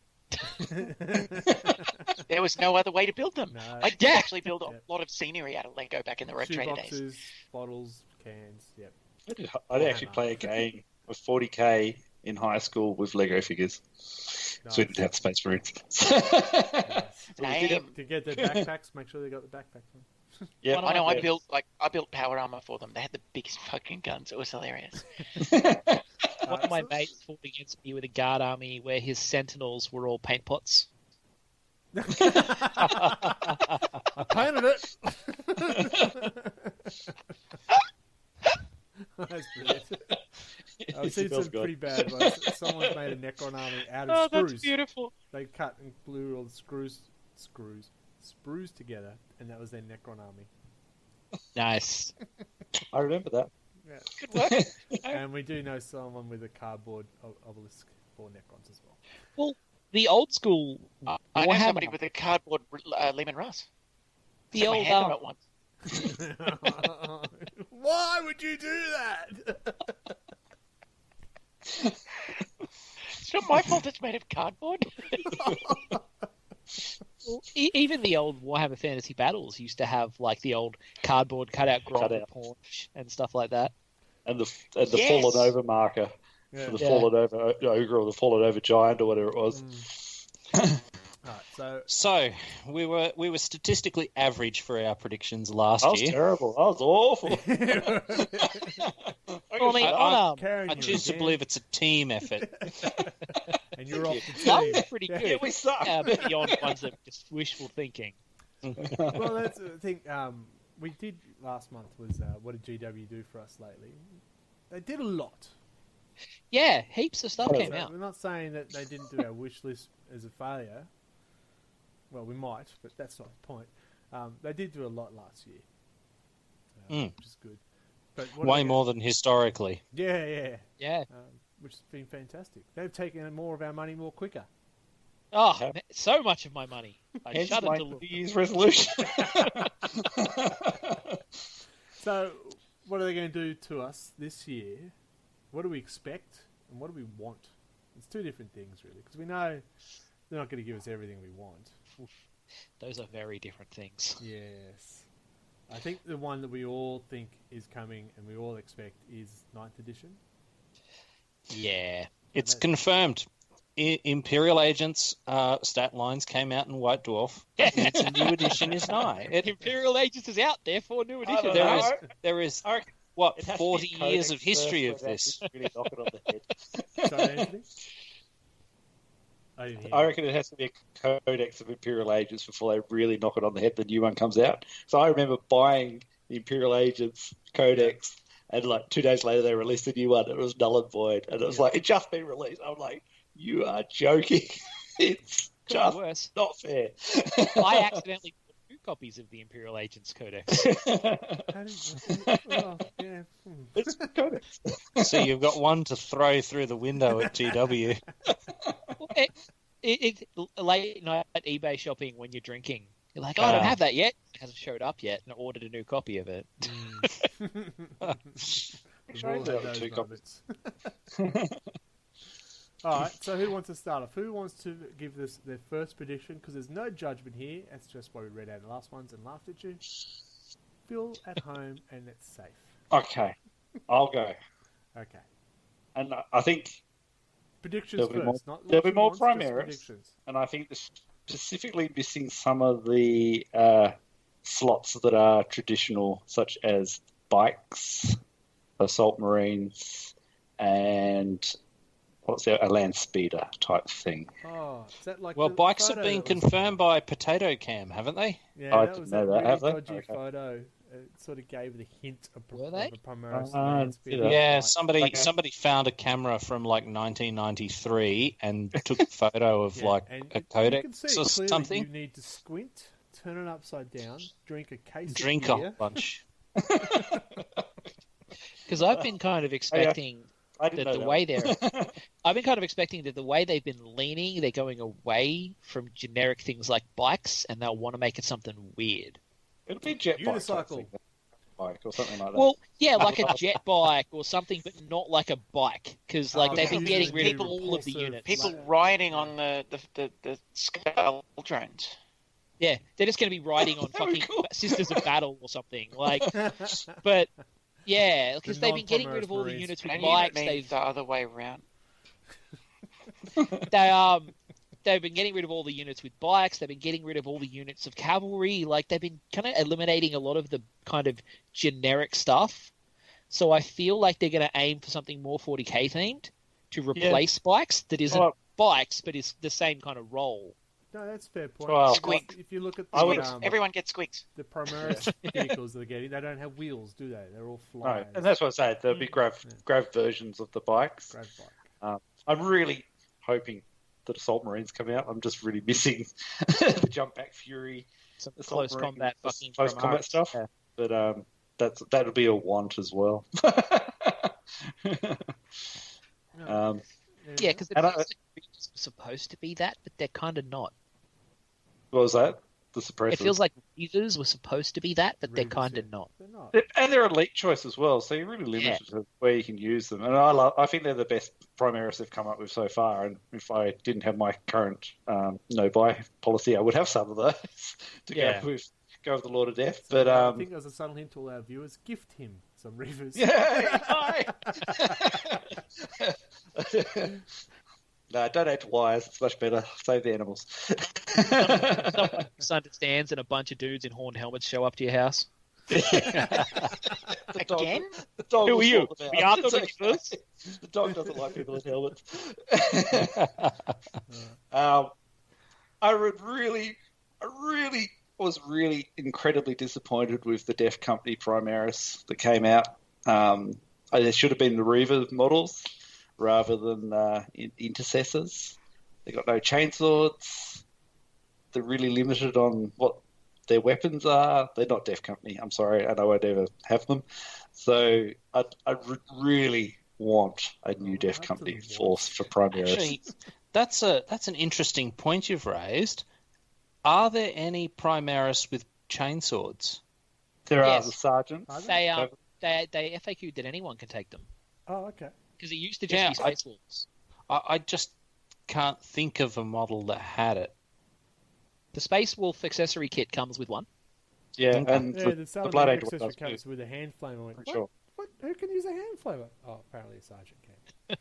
There was no other way to build them. No. I did actually build a lot of scenery out of Lego back in the Rogue Shoe Trader days. boxes, bottles, cans. Yep. I'd actually play a game of 40k in high school with Lego figures. So we didn't have Space Marines. Nice. Damn. To get their backpacks, make sure they got the backpacks on. Yeah, I know. I built power armor for them. They had the biggest fucking guns. It was hilarious. One of my mates fought against me with a guard army where his sentinels were all paint pots. I painted it. That's brilliant. I've seen Isabel's some got- pretty bad ones. Someone's made a Necron army out of Oh, screws. that's beautiful. They cut and glue all the sprues together, and that was their Necron army. Nice. I remember that. Yeah. Good work. And we do know someone with a cardboard obelisk for Necrons as well. Well, the old school I know Warhammer- somebody with a cardboard Lehman Russ. The Stuck my old, hand on it once. Why would you do that? It's not my fault it's made of cardboard. Well, even the old Warhammer Fantasy Battles used to have like the old cardboard cutout Gromp paunch and stuff like that. And the Yes. fallen over marker Yeah. for the Yeah. fallen over ogre or the fallen over giant or whatever it was. Alright, So we were statistically average for our predictions last That was year. terrible. That was awful. Well, I mean, on, Karen, I you choose to again. believe it's a team effort. And you're off the that team. was pretty good. Yeah, we suck. Beyond ones that just wishful thinking. Well, that's the thing. We did last month was what did GW do for us lately? They did a lot. Yeah, heaps of stuff Oh, came So out. we're not saying that they didn't do our wish list as a failure. Well, we might, but that's not the point. They did do a lot last year, which is good. But what Way I- more than historically. Yeah, Yeah. which has been fantastic. They've taken more of our money more quicker. Oh, Yeah. so much of my money. I Hence shudder my to look. New Year's resolution. So, what are they going to do to us this year? What do we expect, and what do we want? It's two different things, really, because we know they're not going to give us everything we want. Those are very different things. Yes. I think the one that we all think is coming and we all expect is 9th edition. Yeah. It's confirmed. Imperial Agents stat lines came out in White Dwarf. It's a new edition is nigh. Imperial Agents is out there for new edition. don't There know. is, there is I reckon what, it has to be 40 years Codex of history first, of where they this. actually really knock it on the head. Sorry, Anthony? I didn't hear I you. reckon it has to be a codex of Imperial Agents before they really knock it on the head. The new one comes out. So I remember buying the Imperial Agents codex, and like 2 days later they released a new one. It was null and void, and it was like it just been released. I'm like, you are joking. It's Could be just worse. not fair. I accidentally bought 2 copies of the Imperial Agents Codex. How did well, yeah. It's a codex. So you've got one to throw through the window at GW. It's late night eBay shopping when you're drinking. You're like, oh, I don't have that yet. It hasn't showed up yet, and I ordered a new copy of it. We've all had Two those copies. moments. All right, so who wants to start off? Who wants to give this their first prediction? Because there's no judgment here. That's just what we read out the last ones and laughed at you. Feel at home and it's safe. Okay, I'll go. Okay. And I think, Predictions There'll be first. more- Not there'll be what you more want, just Primaris. predictions. and I think this specifically missing some of the slots that are traditional, such as bikes, assault marines, and what's a land speeder type thing. Oh, is that like Well, the bikes have photo been that was- confirmed by Potato Cam, haven't they? Yeah, I that didn't was know that that. really Have they? dodgy Okay. photo. It sort of gave the hint of, Were of they? a Primaris. I land see speeder. that. Yeah, Like- somebody found a camera from like 1993 and took a photo of Yeah, like and a you can codex see or clearly something. You need to squint, turn it upside down, drink a case Drink of a beer. whole bunch. Because I've been kind of expecting I didn't that know the that way one. they're... I've been kind of expecting that the way they've been leaning, they're going away from generic things like bikes, and they'll want to make it something weird. It'll be jet bike, Unicycle. bike or something like that. Well, yeah, like a jet bike or something, but not like a bike, because like Oh, they've been these getting are rid of new all of the repulsive- units. People Like- riding on the skull drones. Yeah, they're just going to be riding on Very fucking cool. Sisters of Battle or something. Like, but yeah, because The they've been getting rid non-Primaris of all the Marines. units with And you bikes. mean They've the other way around. they've been getting rid of all the units with bikes. They've been getting rid of all the units of cavalry. Like they've been kind of eliminating a lot of the kind of generic stuff. So I feel like they're going to aim for something more 40k themed to replace bikes that isn't Well- bikes, but is the same kind of role. No, that's a fair point. Well, Like, Squeak. if you look at I would- the, Everyone gets squeaks. the Primaris vehicles that they're getting, they don't have wheels, do they? They're all no, flyers. and that's what I say. There'll be grav versions of the bikes. Grab bike. I'm really hoping that Assault Marines come out. I'm just really missing the Jump Back Fury, Some Assault close Marine, combat just fucking close Primaris. combat stuff. Yeah. but that'll be a want as well. No. Yeah, because it And feels like Reavers were supposed to be that, but they're kind of not. What was that? The suppressors. It feels like Reavers were supposed to be that, but they're Reavers, kind yeah. of not. They're not. And they're elite choice as well, so you're really limited to where you can use them. And I think they're the best Primaris they've come up with so far. And if I didn't have my current no-buy policy, I would have some of those to go with the Lord of Death. So But I think as a subtle hint to all our viewers, gift him some Reavers. yeah, no, donate to wires. It's much better. Save the animals. Someone misunderstands and a bunch of dudes in horned helmets show up to your house. Again? The dog Who will are you? sort them out. We are the It's okay. Reavers. The dog doesn't like people in helmets. I was really incredibly disappointed with the Def Company Primaris that came out. There should have been the Reaver models rather than Intercessors. They got no chainswords. They're really limited on what their weapons are. They're not Def Company. I'm sorry, and I won't ever have them. So I really want a new Def Company force for Primaris. Actually, that's an interesting point you've raised. Are there any Primaris with chainswords? There are Yes. the sergeants. Are They FAQ'd that anyone can take them Oh, okay. because it used to just be Space Wolves. I just can't think of a model that had it. The Space Wolf accessory kit comes with one. Yeah, Okay. and Yeah, the the Salamander Blood Angel accessory does comes too. with a hand flamer. I went, Pretty what? sure. What? Who can use a hand flamer? Oh, apparently a sergeant can.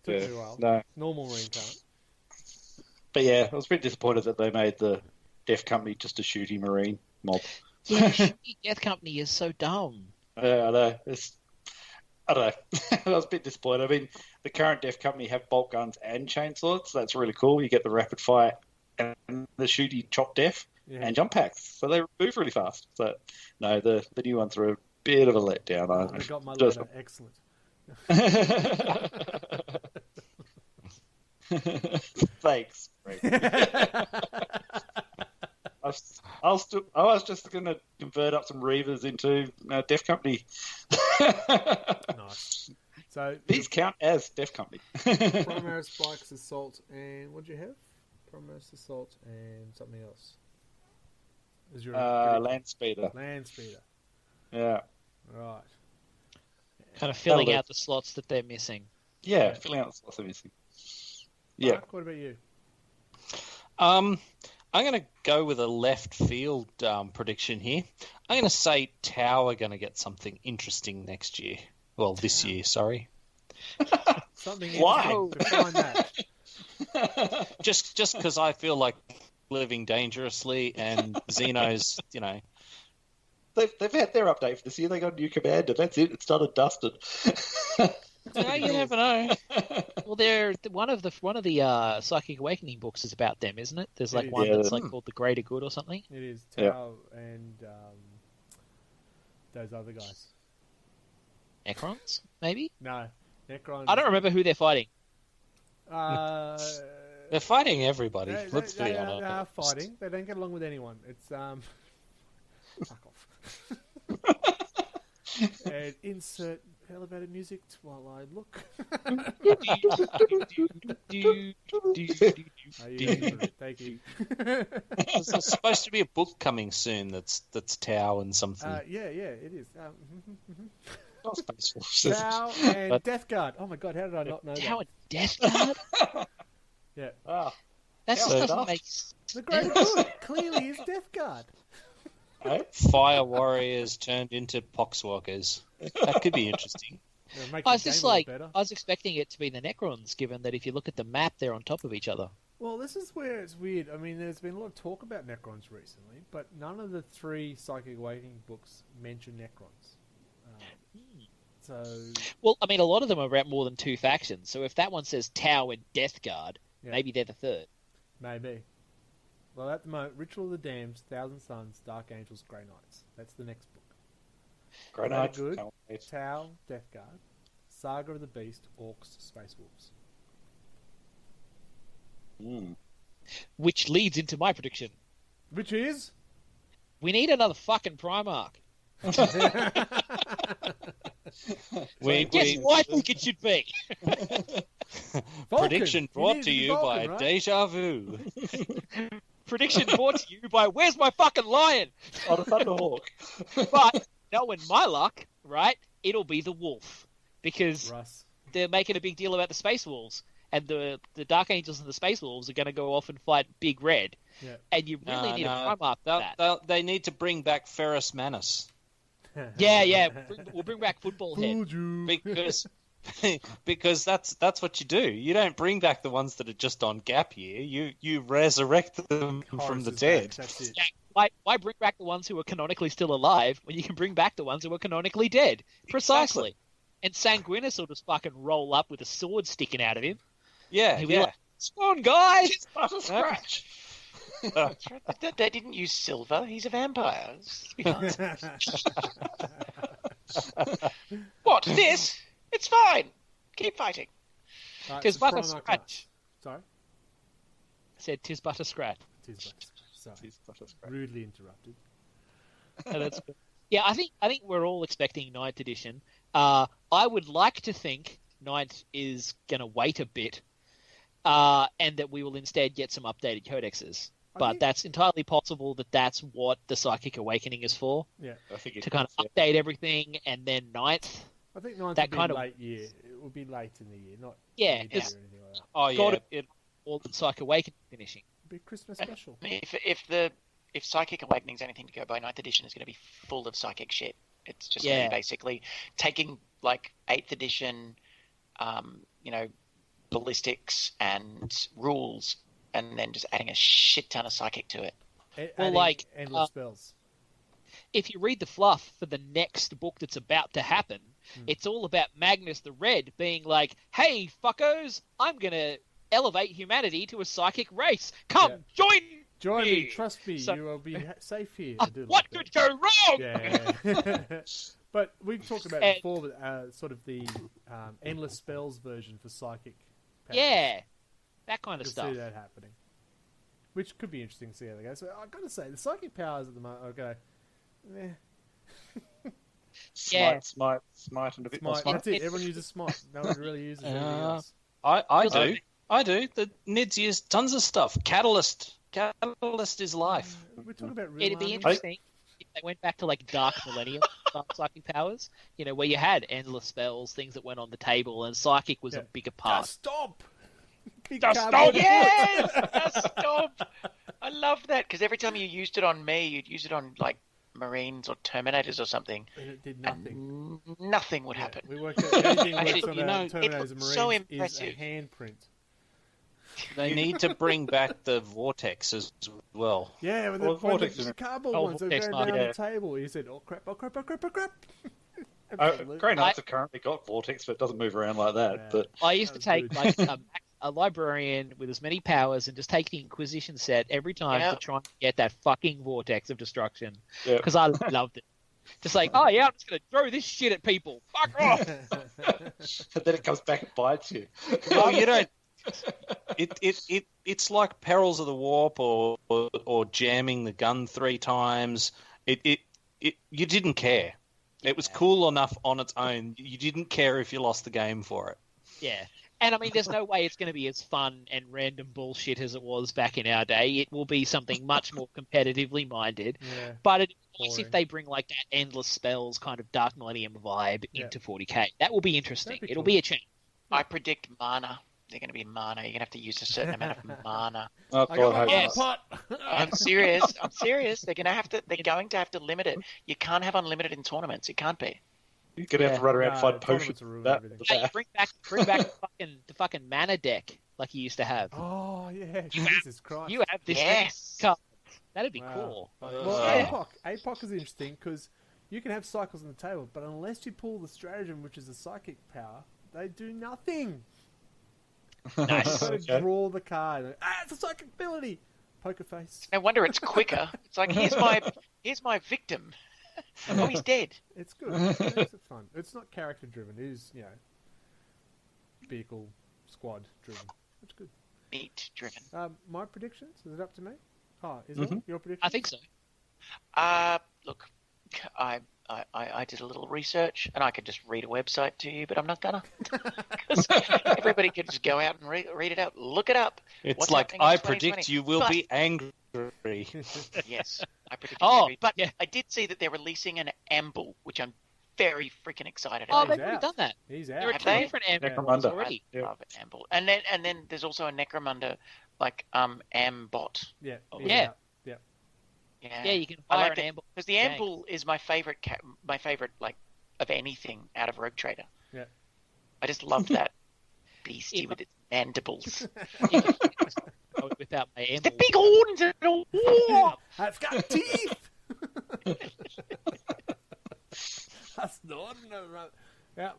Took Yeah, me a while. no. Normal Marine can't. But yeah, I was a bit disappointed that they made the Def Company just a shooty Marine mob. Yeah, Shooty Death Company is so dumb. Yeah, I know. I don't know. I was a bit disappointed. I mean, the current Def Company have bolt guns and chainswords, so that's really cool. You get the rapid fire and the shooty chop def and jump packs, so they move really fast. So no, the new ones are a bit of a letdown. I got my just- letter. Excellent. Thanks. Greg. I was just going to convert up some Reavers into Def Company. Nice. So These count as Def Company. Primaris, Spikes, Assault, and what do you have? Primaris, Assault, and something else. Is your Land Speeder. Land Speeder? Yeah. Right. Kind of filling That'll do. out the slots that they're missing. Yeah, filling out the slots are missing. Yeah. Mark, what about you? I'm going to go with a left field prediction here. I'm going to say Tau are going to get something interesting next year. Well, this year, sorry. Something Why? interesting to find that. Just because I feel like living dangerously and Xeno's, They've had their update for this year. They got a new commander. That's it. It's done and dusted. you never know. Well, they're one of the Psychic Awakening books is about them, isn't it? There's like one Yeah. that's like called the Greater Good or something. It is Yeah. Tau and those other guys. Necrons, maybe. No, Necron. I don't remember who they're fighting. They're fighting everybody. Let's be they honest. are fighting. They don't get along with anyone. It's fuck off. And insert elevator music while I look. Thank you. There's supposed to be a book coming soon that's Tau and something. Yeah, it is. Not Space Force. Tau and Death Guard. Oh my god, how did I not know Tau that? and Death Guard? Yeah. Ah, That Tau just doesn't stuff. make The Great Good clearly is Death Guard. Fire warriors turned into poxwalkers. That could be interesting. It'll make I the was just game a lot like, better. I was expecting it to be the Necrons, given that if you look at the map, they're on top of each other. Well, this is where it's weird. I mean, there's been a lot of talk about Necrons recently, but none of the 3 Psychic Awakening books mention Necrons. So, Well, I mean, a lot of them are about more than 2 factions, so if that one says Tau and Death Guard, Yeah. maybe they're the third. maybe. Well, at the moment, Ritual of the Damned, Thousand Suns, Dark Angels, Grey Knights. That's the next book. Great Very night. good. Can't wait. Tau, Death Guard, Saga of the Beast, Orcs, Space Wolves. Which leads into my prediction. Which is? We need another fucking Primarch. Guess who I think it should be? Prediction brought to be you Vulcan, by right? Deja Vu. Prediction brought to you by Where's My Fucking Lion? On a Thunderhawk. But knowing my luck, right, it'll be the wolf because Russ. they're making a big deal about the Space Wolves, and the Dark Angels and the Space Wolves are going to go off and fight Big Red, Yeah. and you really need a Primarch for that. They need to bring back Ferrus Manus Yeah. We'll bring back Football Head. Fooled you. because that's what you do. You don't bring back the ones that are just on gap year. You resurrect them from Horus the is dead. back, That's it. Yeah, why bring back the ones who are canonically still alive when you can bring back the ones who are canonically dead? Precisely. And Sanguinus will just fucking roll up with a sword sticking out of him. Yeah, He'll be yeah. like, "Spawn, guys!" Butter scratch. That's right. They didn't use silver. He's a vampire. Let's be honest. What? This? It's fine. Keep fighting. Right, Tis so but a Chronoc- scratch. Sorry? Said tis but a scratch. Tis but a scratch. Sorry. Butter scratch. Rudely interrupted. Oh, that's good. Yeah, I think we're all expecting 9th edition. I would like to think 9th is going to wait a bit, and that we will instead get some updated codexes. But think- that's entirely possible that that's what the Psychic Awakening is for, Yeah. I think to kind of update everything, and then 9th. I think 9th That would be kind of- late year. It would be late in the year, not Yeah, mid-year it's or anything like that. Oh yeah, Got all the Psychic Awakening finishing. It'd be a Christmas special. If Psychic Awakening's anything to go by, 9th edition is going to be full of psychic shit. It's just going to Yeah. be basically taking like 8th edition, ballistics and rules, and then just adding a shit ton of psychic to it. Well, Adding like, endless spells. If you read the fluff for the next book that's about to happen, it's all about Magnus the Red being like, "Hey, fuckos, I'm going to elevate humanity to a psychic race. Come, Join me, me. trust me, So- you will be safe here. I do what like could go wrong?" that. Yeah. But we've talked about And- before, sort of the endless spells version for psychic powers. Yeah, that kind of Could stuff. see that happening. Which could be interesting to see how they go. So I've got to say, the psychic powers at the moment, I go, Yeah. Smite, and a bit more smite. smite. That's it. Everyone uses smite. No one really uses anything else. I do. The Nids use tons of stuff. Catalyst is life. We're talking about real It'd be armies. interesting if they went back to like Dark Millennium psychic powers, where you had endless spells, things that went on the table, and psychic was a bigger part. Just stop! Big Just cardboard stop! Yes! Just stop! I love that, because every time you used it on me, you'd use it on, like, Marines or Terminators or something. And it did nothing. And nothing would Yeah, happen. we worked out anything Actually, works on you know, Terminators it and was Marines so is a impressive. handprint. They need to bring back the vortex as well. Yeah, when Well, the Vortex the is- cardboard Oh, ones are Vortex going down Knight, the table, you said, oh crap, oh crap, oh crap, oh crap. Grey Knights have currently got Vortex, but it doesn't move around like that. Yeah. But I used to That take was like a librarian with as many powers and just take the Inquisition set every time Yeah. to try and get that fucking vortex of destruction Yeah. because I loved it. Just like, oh yeah, I'm just gonna throw this shit at people. Fuck off. and then it comes back and bites you. Well, you don't. It's like Perils of the Warp or jamming the gun 3 times. You didn't care. It was cool enough on its own. You didn't care if you lost the game for it. Yeah. And I mean, there's no way it's going to be as fun and random bullshit as it was back in our day. It will be something much more competitively minded. Yeah. But it's nice Boring. if they bring like that endless spells kind of Dark Millennium vibe Yeah. into 40k. That will be interesting. That'd be It'll cool. be a change. I predict mana. They're going to be mana. You're going to have to use a certain amount of mana. Oh, I got God, my hope Yeah. not. pot! I'm serious. I'm serious. They're going to have to limit it. You can't have unlimited in tournaments. It can't be. You're going to have to run around and Nah, find the tournaments potions. will ruin That, everything. Yeah, you bring back the fucking mana deck like you used to have. Oh, yeah, You Jesus Christ. You have this Yes. card. That'd be Wow. cool. Well, Yeah. APOC is interesting because you can have cycles on the table, but unless you pull the stratagem, which is a psychic power, they do nothing. Nice. You've got to Okay. draw the card. It's a psychic ability. Poker face. No wonder it's quicker. It's like here's my victim. Oh, he's dead. It's good. It's fun. It's not character driven. It is, vehicle squad driven. It's good. Meat driven. My predictions? Is it up to me? Oh, is it your prediction? I think so. Look, I I did a little research, and I could just read a website to you, but I'm not gonna. 'Cause everybody could just go out and read it out, look it up. It's What's like, happening in I 2020. predict you will be angry. Yes, I predict. Oh, but yeah. I did see that they're releasing an Amble, which I'm very freaking excited Oh, about. they've He's already out. done that. He's There out. are Have two they? different Amber Necromunda. already. Yeah. Love Amble, and then there's also a Necromunda like Ambot. Yeah. Oh, he's yeah. out. Yeah. Yeah, you can I hire like an it Amber. because the Amble is my favorite. My favorite like of anything out of Rogue Trader. Yeah. I just love that beastie If- with its mandibles. Without my The Amber. big horns and all. I've got teeth. That's not right. Yeah.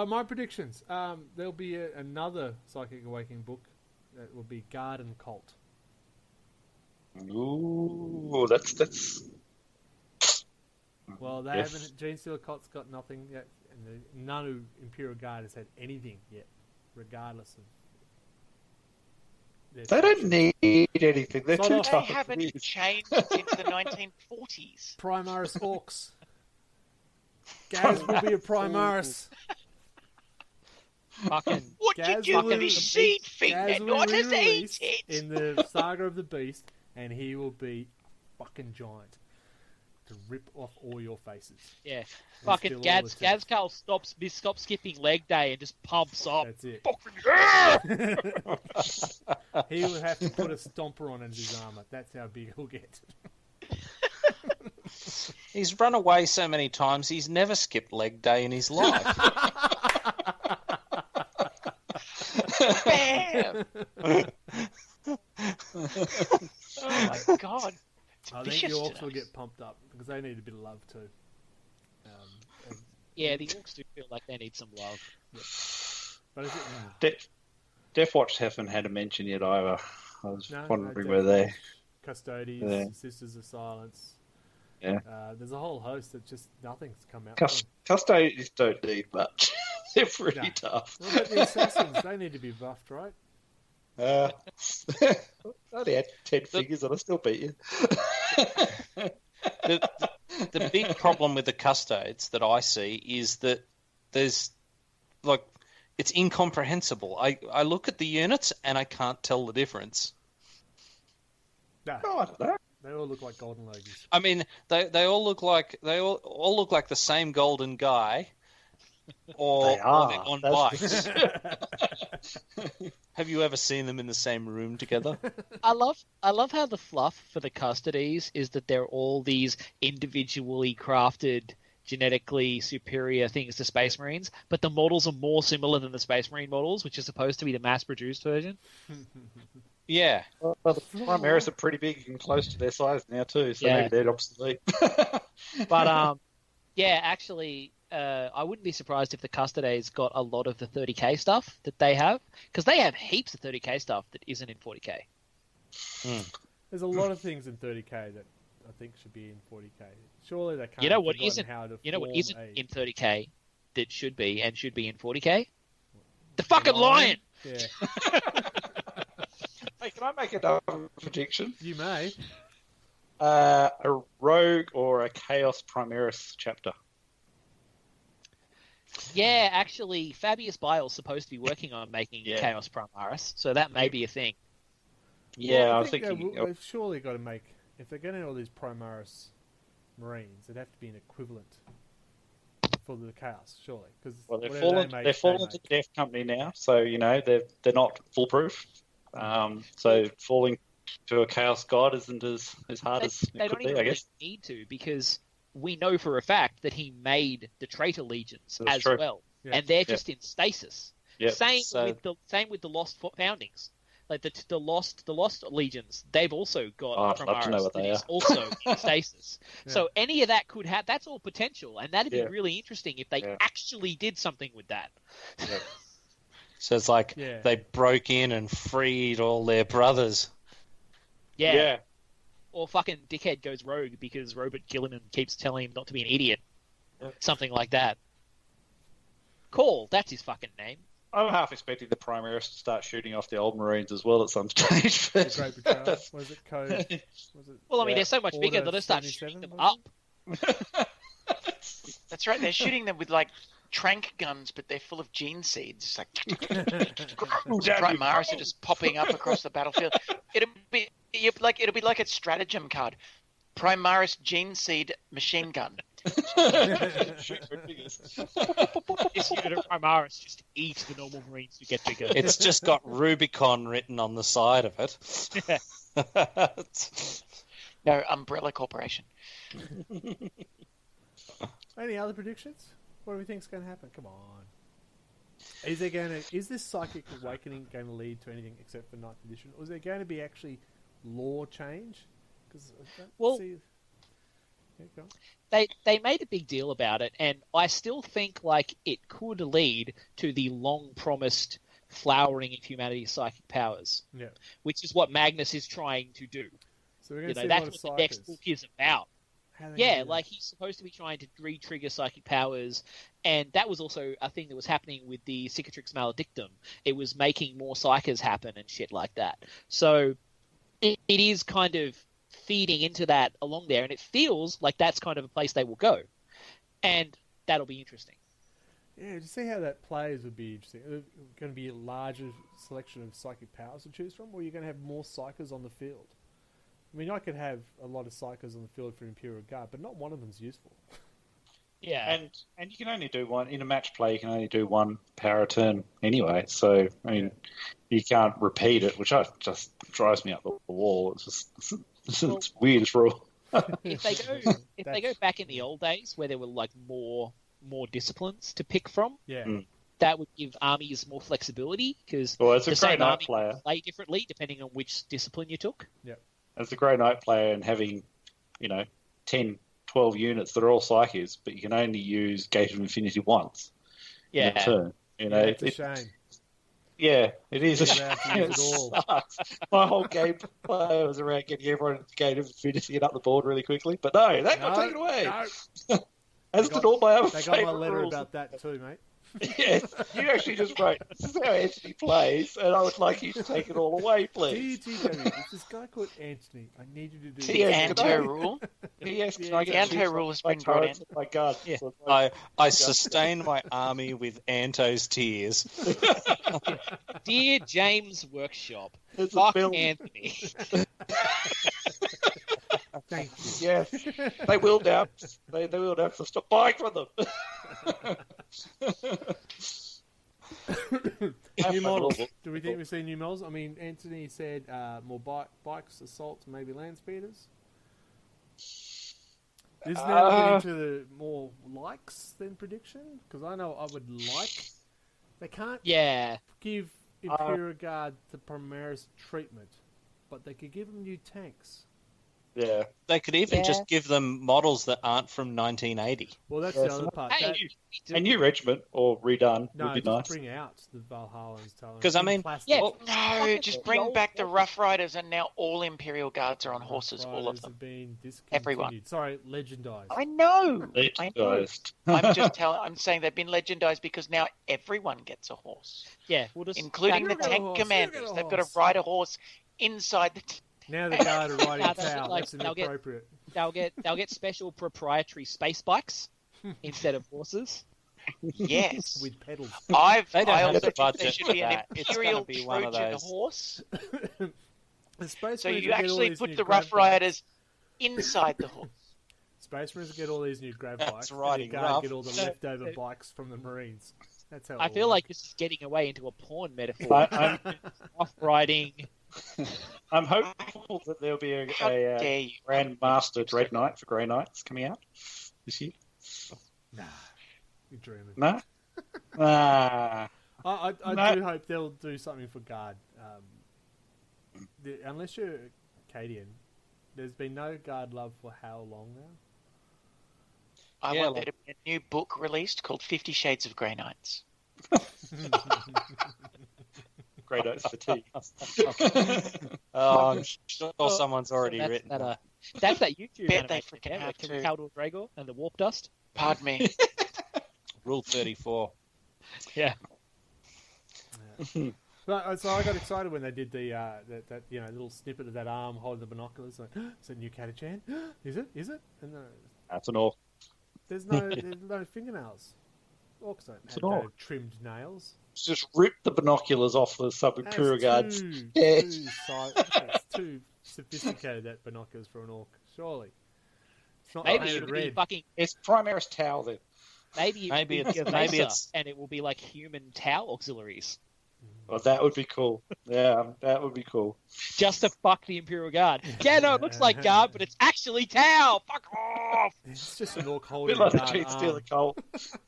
My predictions. There'll be another Psychic Awakening book that will be Garden Cult. Ooh, that's. Well, they Yes. haven't. Gene Stealer Cult's got nothing yet, and none of Imperial Guard has had anything yet, regardless of. their They don't sections. need anything. They're Sod too off. They tough. haven't changed since the 1940s. Primaris Orcs. Gaz will be a Primaris. Fucking What Gaz did you will- be seed finger? Gaz will Not be as released eat it. in the Saga of the Beast, and he will be fucking giant to rip off all your faces. yeah. And Fucking steal all Gaz the teeth. Carl stops skipping leg day and just pumps up. That's it. Fucking yeah! He will have to put a stomper on as his armor. That's how big he'll get. He's run away so many times, he's never skipped leg day in his life. Bam! Oh my god. It's I think vicious the Orcs today. will get pumped up because they need a bit of love too. And- Yeah, the Orcs do feel like they need some love. but is it, Deathwatch haven't had a mention yet either. I was no, wondering no, where they. Custodies, Yeah. Sisters of Silence. Yeah. There's a whole host that just nothing's come out. Custodians don't need much. They're pretty No. tough. What about the Assassins? They need to be buffed, right? I only had 10 figures and I still beat you. The big problem with the Custodes that I see is that there's, like, it's incomprehensible. I look at the units and I can't tell the difference. No, Oh, I don't know. they all look like golden logies. I mean, they all look like all look like the same golden guy, or They are. they're on That's- bikes. Have you ever seen them in the same room together? I love how the fluff for the custodies is that they're all these individually crafted, genetically superior things to Space Marines, but the models are more similar than the Space Marine models, which is supposed to be the mass-produced version. Yeah. Well, the Primaris are pretty big and close to their size now too, so Yeah. maybe they're obsolete. But yeah, actually, I wouldn't be surprised if the Custodes got a lot of the 30k stuff that they have, because they have heaps of 30k stuff that isn't in 40k. There's a lot of things in 30k that I think should be in 40k. Surely they can't. You know what have forgotten isn't? How to You know what form isn't a in 30k that should be and should be in 40k? The fucking lion. Yeah, Hey, can I make another prediction? you may. A Rogue or a Chaos Primaris chapter. Yeah, actually, Fabius Bile's supposed to be working on making Yeah. Chaos Primaris, so that may be a thing. Yeah, Well, I was think thinking. they've surely got to make, if they're getting all these Primaris Marines, it'd have to be an equivalent for the Chaos, surely. Because Well, they've fallen to the Death Company now, so you know they're not foolproof. So falling to a Chaos God isn't as hard as They it don't could even be, I really guess. need to, because we know for a fact that he made the Traitor Legions That's as true. well, Yeah. and they're just in stasis. Yep. Same So- with the Lost Foundings, like the Lost Legions. They've also got Oh, I'd love to know Primaris what that they is are. also in stasis. Yeah. So any of that could have. That's all potential, and that'd be Yeah. really interesting if they Yeah. actually did something with that. So it's like Yeah. they broke in and freed all their brothers. Yeah. Or fucking dickhead goes rogue because Robert Gilliman keeps telling him not to be an idiot. Yeah. Something like that. Call, that's his fucking name. I'm half expecting the Primaris to start shooting off the old Marines as well at some stage. The Great Betrayal. Was it Code? Was it? Well, I mean, Yeah. they're so much bigger, Order they'll just start 77, shooting them was up. That's right. They're shooting them with like trank guns, but they're full of gene seeds. It's like Primaris are just popping up across the battlefield. It'll be like a stratagem card. Primaris gene seed machine gun. This unit of Primaris just eat the normal Marines to get bigger. It's just got Rubicon written on the side of it. No, Umbrella Corporation. Any other predictions? What do we think's going to happen? Come on. Is this Psychic Awakening going to lead to anything except for 9th edition? Or is there going to be actually lore change? Because they made a big deal about it, and I still think like it could lead to the long promised flowering of humanity's psychic powers. Yeah. Which is what Magnus is trying to do. So we're going to see that's a lot what of the next book is about. Yeah, like he's supposed to be trying to re-trigger psychic powers, and that was also a thing that was happening with the Cicatrix Maledictum. It was making more psychers happen and shit like that. So it is kind of feeding into that along there, and it feels like that's kind of a place they will go, and that'll be interesting. Yeah, to see how that plays would be interesting. Is it going to be a larger selection of psychic powers to choose from, or are you going to have more psychers on the field? I mean, I could have a lot of psychers on the field for Imperial Guard, but not one of them's useful. Yeah, and you can only do one in a match play. You can only do one power a turn anyway. So I mean, you can't repeat it, which just drives me up the wall. It's just it's weird as rule. if they go back in the old days where there were like more disciplines to pick from, that would give armies more flexibility because it's a the same Grey Knight army player. would play differently depending on which discipline you took. Yep. As a Grey Knight player and having, 10, 12 units that are all psychics, but you can only use Gate of Infinity once in a turn. It's a shame. Yeah, it is. It sucks. My whole game play was around getting everyone at the Gate of Infinity and up the board really quickly, but no, that got taken away. No. As did all my other They got my favourite letter rules. about that too, mate. Yes, you actually just wrote, this is how Anthony plays, and I would like you to take it all away, please. DTW, it's this guy called Anthony. I need you to do The this. Anto rule. Yes, The Anto rule has been brought in. My God. Yeah. So it's like- I sustain my army with Anto's tears. Dear James Workshop, It's a fuck bill. Anthony. Thank you. Yes, they will now. They will now, so stop buying from them. New models. Do we think we see new models? I mean, Anthony said more bikes, assaults, maybe land speeders. Is now getting into the more likes than prediction? Because I know I would like. They can't give Imperial Guard the Primaris treatment, but they could give them new tanks. Yeah. They could even just give them models that aren't from 1980. Well, that's the other part. A new regiment or redone No, would be just nice. bring out the Valhallans. Because, I mean, No, just bring back the Rough Riders, and now all Imperial Guards are on horses, all of them. Have been discontinued. Everyone. Sorry, legendized. I know. Legendized. I'm saying they've been legendized because now everyone gets a horse, Yeah, we'll just including the You got a tank horse, you commanders. got a They've got to horse. ride a horse inside the. Now the guard are riding No, that's foul. like- That's they'll get- inappropriate. they'll get special proprietary space bikes instead of horses. Yes, With pedals. I They don't also have the think there budget should for be an that. It's Imperial gonna be one of Trojan those. horse. The Space So Marines you will get all actually these put new the grab Rough bikes. Riders inside the horse. Space Marines will get all these new grab That's bikes. riding and the guard rough. get all the leftover bikes from the Marines. That's how I it'll feel work. like this is getting away into a porn metaphor. Off riding. I'm hopeful that there'll be a How dare you? Grandmaster Dread Knight for Grey Knights coming out this year. Nah, you're dreaming. No? Ah. I No. do hope they'll do something for guard. Unless you're Acadian, there's been no guard love for how long now? I Yeah, want there to be a new book released called 50 Shades of Grey Knights. Grey Knights fatigue. Oh, I'm sure someone's already That's written that, that. that's that YouTube Bet they animation freaking have with to. Khaldor Dragor and the Warp Dust. Pardon me. Rule 34. Yeah. But, so I got excited when they did the that little snippet of that arm holding the binoculars. Like, is it new Catachan? Is it? And That's an orc. There's no fingernails. Orcs don't It's have an orc. no trimmed nails. Just rip the binoculars off the sub-imperial guards. It's too sophisticated, that binoculars for an orc. Surely. It's not Maybe painted it'll red. be fucking. It's Primaris Tau then. Maybe it's and it will be like human Tau auxiliaries. Oh, that would be cool. Yeah, that would be cool. Just to fuck the Imperial Guard. Yeah, no, it looks like Guard, but it's actually Tau. Fuck off. It's just an orc A holding bit like a the guard Cheat Stealer arm.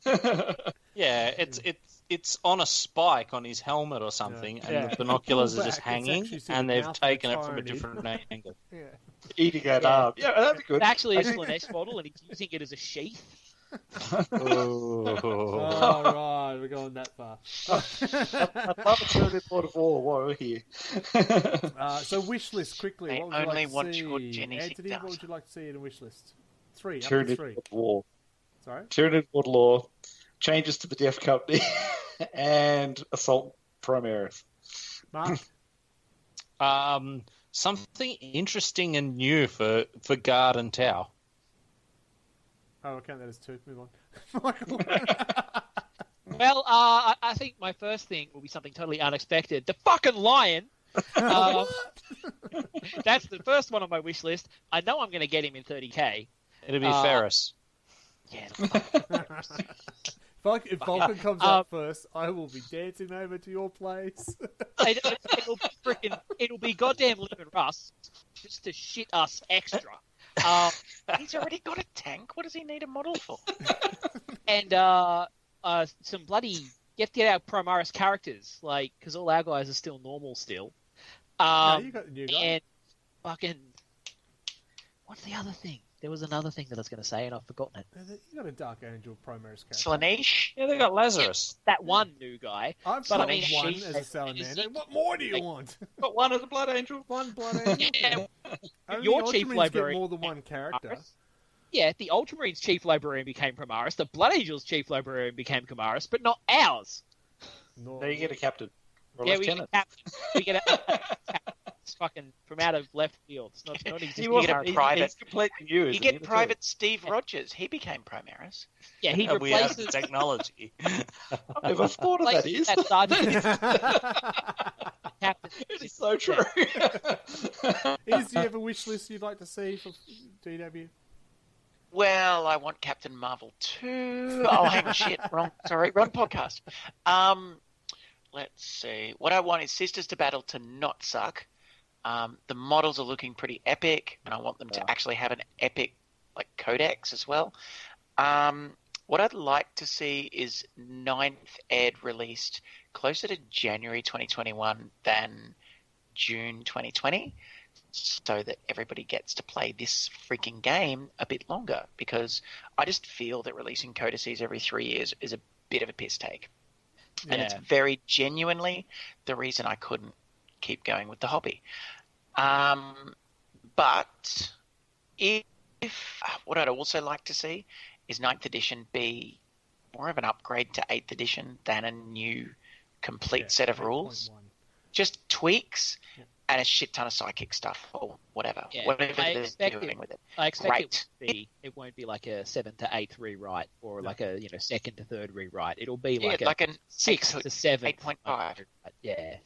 Cult. Yeah, it's on a spike on his helmet or something, and the binoculars Pull are just back, it's hanging, actually sort of and they've mouth of taken a it from a tyrant. different angle. Yeah. Eating that arm. Yeah, that'd be good. It's actually a Slanesh model, and he's using it as a sheath. Oh. Oh, right, we're going that far. I'd love a Tyranids Lord of War while we're here. So wish list quickly. I What would you only like to want see? your Jenny Anthony, what 6000. would you like to see in a wish list? Three. Up to Tyranids three. Lord of War. Sorry. Tyranid Lord Law. Changes to the Death Company. And Assault Primaris. Mark. Something interesting and new for Guard and Tau. Oh, I'll count that as two. Move on. Michael. Well, I think my first thing will be something totally unexpected. The fucking lion. That's the first one on my wish list. I know I'm going to get him in 30k. It'll be Ferris. Yeah. If Vulcan comes up first, I will be dancing over to your place. It'll be goddamn Lemon Russ just to shit us extra. He's already got a tank. What does he need a model for? And some bloody you have to get our Primaris characters, like, because all our guys are still normal still. No, you got the new guy. And fucking what's the other thing? There was another thing that I was going to say, and I've forgotten it. You got a Dark Angel Primaris character. Slanesh? Yeah, they got Lazarus. That one new guy. I've But got I mean, one she- as a salamander. What more do you want? Got one as a Blood Angel. One blood angel. Yeah, Only your Ultramarines chief get librarian more than one character. yeah, the Ultramarines chief librarian became Primaris. The Blood Angels chief librarian became Primaris, but not ours. No. Now you get a captain. Or a Yeah, we get lieutenant. a captain. We get a captain. It's fucking from out of left field. It's not existing. You get a He's private. completely new, You isn't get he? Private Steve Rogers. He became Primaris. Yeah, he We have replaces the technology. I've never thought of that. replaces Is that sergeant captain. it is so true. Do you have a wish list you'd like to see for DW? Well, I want Captain Marvel 2. Oh, hang on, shit. Wrong podcast. Let's see. What I want is Sisters to Battle to not suck. The models are looking pretty epic, and I want them to actually have an epic codex as well. What I'd like to see is 9th Ed released closer to January 2021 than June 2020, so that everybody gets to play this freaking game a bit longer, because I just feel that releasing codices every 3 years is a bit of a piss take. And it's very genuinely the reason I couldn't keep going with the hobby. But if what I'd also like to see is 9th edition be more of an upgrade to 8th edition than a new complete set of rules. 8.1. Just tweaks and a shit ton of psychic stuff or whatever. Yeah, Whatever I they're expect doing it. with it. I expect Great. it won't be like a 7th to 8th rewrite or like a 2nd to 3rd rewrite. It'll be Yeah, like like a an 6th to 7th 8.5. Yeah.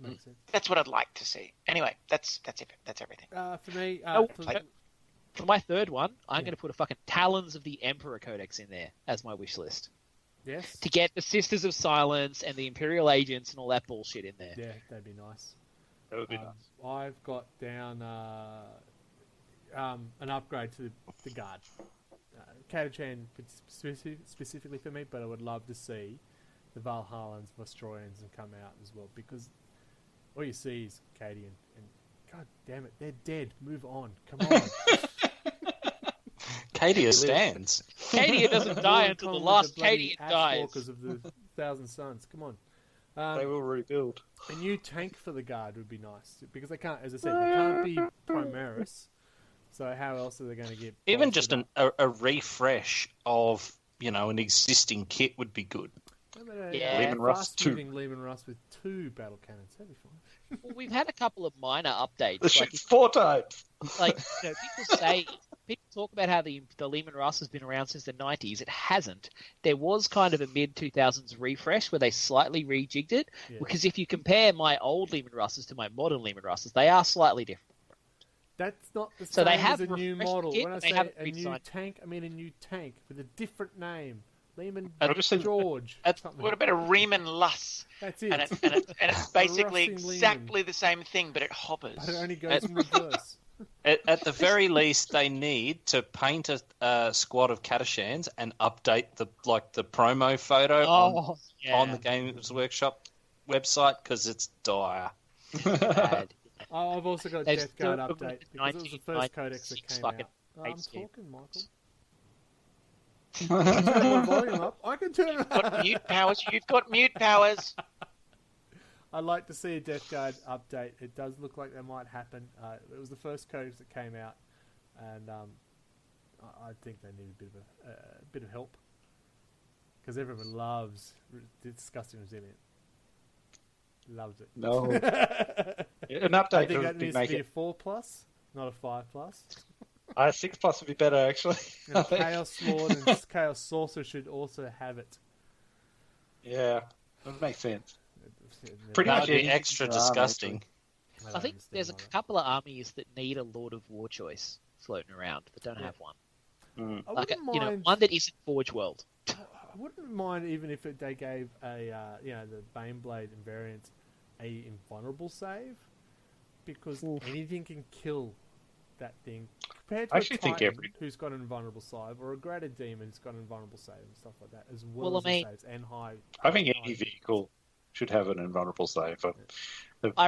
Makes sense. That's what I'd like to see. Anyway, that's it. That's everything. For me, For my third one, I'm going to put a fucking Talons of the Emperor Codex in there as my wish list. yes, To get the Sisters of Silence and the Imperial Agents and all that bullshit in there. yeah, that'd be nice. That would be nice. I've got down an upgrade to the guard. Catachan specifically for me, but I would love to see the Valhallans, Vostroyans, and come out as well, because all you see is Cadian, and god damn it, they're dead. Move on, come on. Cadia stands. Cadia doesn't die until the last Cadian dies. Walkers of the Thousand Suns, come on. They will rebuild. A new tank for the guard would be nice, because they can't, as I said, they can't be Primaris. So how else are they going to get? Even bolstered just up? a refresh of an existing kit would be good. Yeah. Lehman Russ fast-moving Lehman Russ with 2 battle cannons. That'd be fine. Well, we've had a couple of minor updates. The shit's 4 times. People say people talk about how the Lehman Russ has been around since the 90s. It hasn't. There was kind of a mid-2000s refresh where they slightly rejigged it, because if you compare my old Lehman Russes to my modern Lehman Russes, they are slightly different. That's not the same So they as have a new refreshed model. it, When I they say haven't a new redesigned. tank, I mean a new tank with a different name. Lehman George. What about a Riemann Luss? That's it. And it's basically Russing exactly the same thing, but it hovers. But it only goes in reverse. At the very least, they need to paint a squad of Catashans and update the promo photo on the Games Workshop website, because it's dire. Bad. I've also got a They've Death Guard still update because it was the first codex that came out. I'm talking, Michael. Turn my volume up. I can turn it up. Got mute powers. You've got mute powers. I'd like to see a Death Guard update. It does look like that might happen. It was the first codex that came out, and I think they need a bit of help, because everyone loves discussing Resilient. Loves it. No. An update I think that would needs make to be it. a 4+, not a 5+. 6+ would be better, actually. And Chaos Lord and Chaos Sorcerer should also have it. Yeah, that makes sense. Pretty That much would be anything extra for army, disgusting. I think there's a couple of armies that need a Lord of War choice floating around that don't have one. I Like wouldn't mind. one that isn't Forge World. I wouldn't mind even if they gave the Baneblade invariant a invulnerable save, because anything can kill that thing. Compared to I a actually think Titan who's got an invulnerable save, or a Graded Demon who's got an invulnerable save and stuff like that, as well as the saves and high. I think any vehicle should have an invulnerable save. I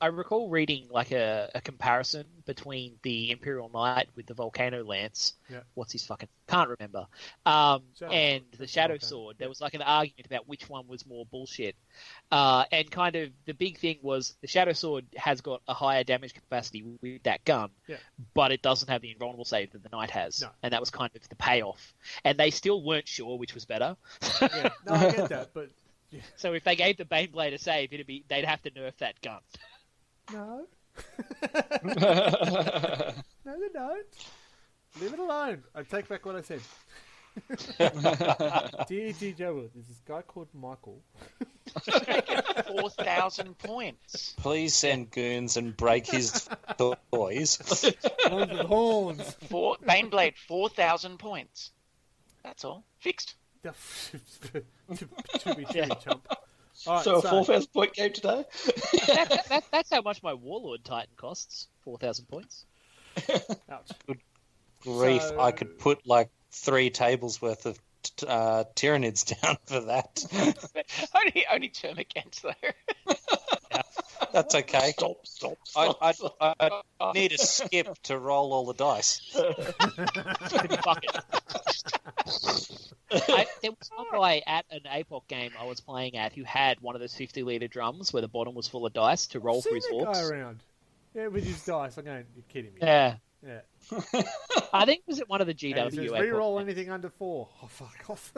recall reading like a comparison between the Imperial Knight with the Volcano Lance. Yeah. What's his fucking? Can't remember. And the Shadow Sword. There was like an argument about which one was more bullshit. And kind of the big thing was the Shadow Sword has got a higher damage capacity with that gun, but it doesn't have the invulnerable save that the Knight has. No. And that was kind of the payoff. And they still weren't sure which was better. Yeah, no, I get that, but So if they gave the Baneblade a save, they'd have to nerf that gun. no. No, they don't. Leave it alone. I take back what I said. Dear Joe, there's this guy called Michael. 4,000 points. Please send goons and break his toys. Ones with horns. Baneblade, 4,000 points. That's all. Fixed. to be chump. All right, So a 4,000 point game today? That's how much my Warlord Titan costs. 4,000 points. Ouch. Grief, So- I could put like 3 tables worth of Tyranids down for that. only term against though. That's okay. Stop. I need a skip to roll all the dice. Fuck it. There was one guy at an APOC game I was playing at who had one of those 50-litre drums where the bottom was full of dice to roll for his Seen that guy orcs. around. Yeah, with his dice. I'm going, you're kidding me. Yeah. Yeah. I think it was at one of the And GW he says, APOC reroll games. anything under 4. Oh, fuck off.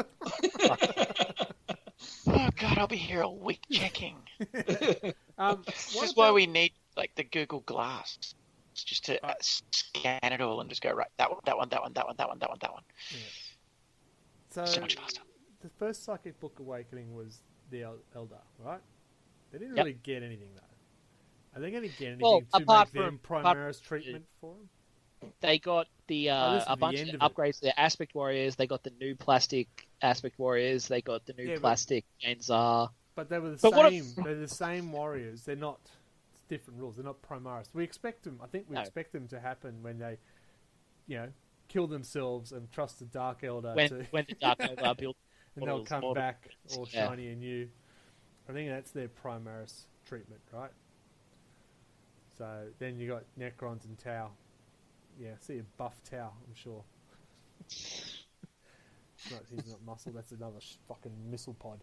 Oh god, I'll be here all week checking. This This is why we need like the Google Glass. It's just to scan it all and just go right. That one. So much faster. The first Psychic Book Awakening was the Eldar, right? They didn't really get anything, though. Are they going to get anything Well, to apart make them from- Primaris treatment for them? They got the this is a the bunch end of of it. upgrades to their Aspect Warriors. They got the new plastic Aspect Warriors. They got the new Yeah, but- plastic Janzar. But they were the But what same. They're the same warriors. They're not. It's different rules. They're not Primaris. We expect them. I think we No. expect them to happen when they, kill themselves and trust the Dark Elder When the Dark Eldar built and they'll models- come models. back all Yeah. shiny and new. I think that's their Primaris treatment, right? So then you got Necrons and Tau. Yeah, see a buff Tau, I'm sure. He's not muscle. That's another fucking missile pod.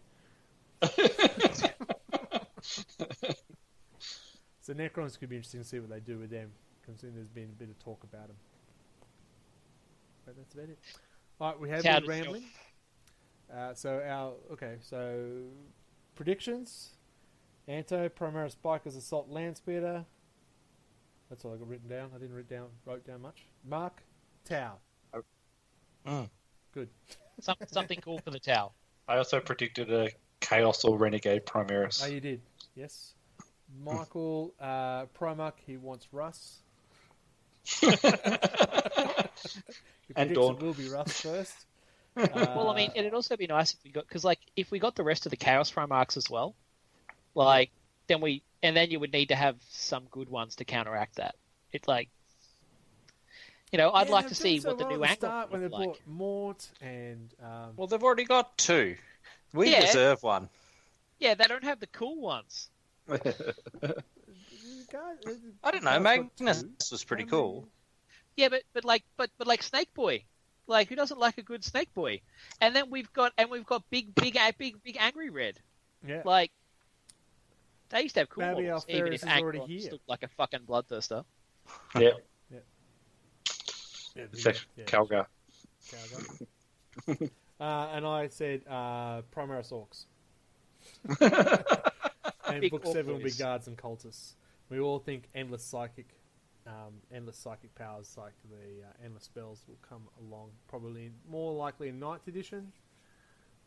So Necrons could be interesting to see what they do with them, considering there's been a bit of talk about them. But that's about it. All right, we have Tau been does rambling. So predictions. Anto, Primaris Bikers, Assault Landspeeder. That's all I got written down. I didn't write down much. Mark, Tau. Good. Something cool for the towel. I also predicted a Chaos or Renegade Oh, Primaris. you did. Yes. Michael Primark, he wants Russ. And It Dawn. will be Russ first. Well, I mean, it'd also be nice if we got because, like, if we got the rest of the Chaos Primarchs as well, like, then you would need to have some good ones to counteract that. It's like, I'd like to see what the new angle start when they would look brought like. Mort and Well, they've already got 2. We Yeah. deserve one. Yeah, they don't have the cool ones. I don't know. Magnus was pretty cool. Yeah, but like Snake Boy, like who doesn't like a good Snake Boy? And then we've got big Angry Red. Yeah. Like they used to have cool Maybe models, our even Ferris if is already Angron here. looked like a fucking bloodthirster. Yeah. Yeah, Calgar. Calgar. And I said Primaris Orcs. And Big book orc 7 will be boys. Guards and Cultists. We all think endless psychic powers like the endless spells will come along probably more likely in 9th edition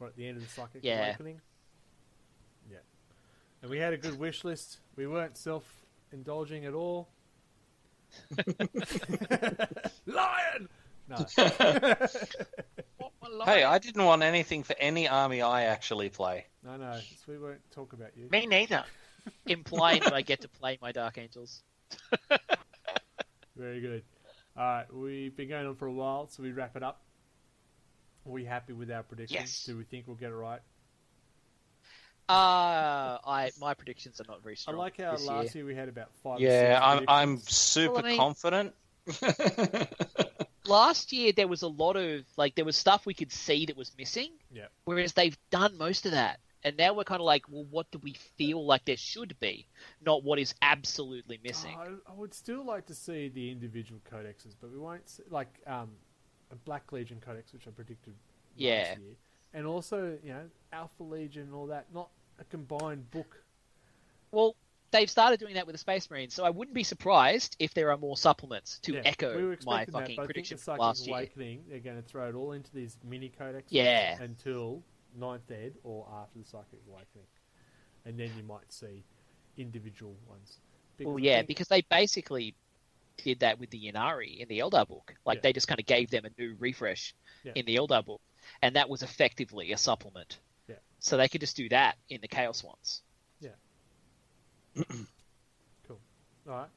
or at the end of the Psychic Awakening. Yeah. And we had a good wish list. We weren't self-indulging at all. Lion! No. Hey, I didn't want anything for any army I actually play. No. We won't talk about you. Me neither. Implying that I get to play my Dark Angels. Very good. Alright, we've been going on for a while, so we wrap it up. Are we happy with our predictions? Yes. Do we think we'll get it right? My predictions are not very I strong. like how this last year. year we had about 5 Yeah, or 6 I'm predictions. super Well, I mean- confident. Last year there was a lot of there was stuff we could see that was missing. Yeah. Whereas they've done most of that. And now we're kind of like, well, what do we feel like there should be? Not what is absolutely missing. I would still like to see the individual codexes, but we won't see, like a Black Legion codex, which I predicted Yeah. last year. And also, Alpha Legion and all that, not a combined book. Well, they've started doing that with the Space Marines, so I wouldn't be surprised if there are more supplements to Yeah, echo we were my expecting that, fucking but I think prediction the from Psychic last year. Awakening, they're going to throw it all into these mini codexes Yeah. until 9th ed or after the Psychic Awakening. And then you might see individual ones. Well, I yeah, think- because they basically did that with the Yanari in the Eldar book. Like, Yeah. they just kind of gave them a new refresh Yeah. in the Eldar book. And that was effectively a supplement. Yeah. So they could just do that in the Chaos ones. Cool. All right.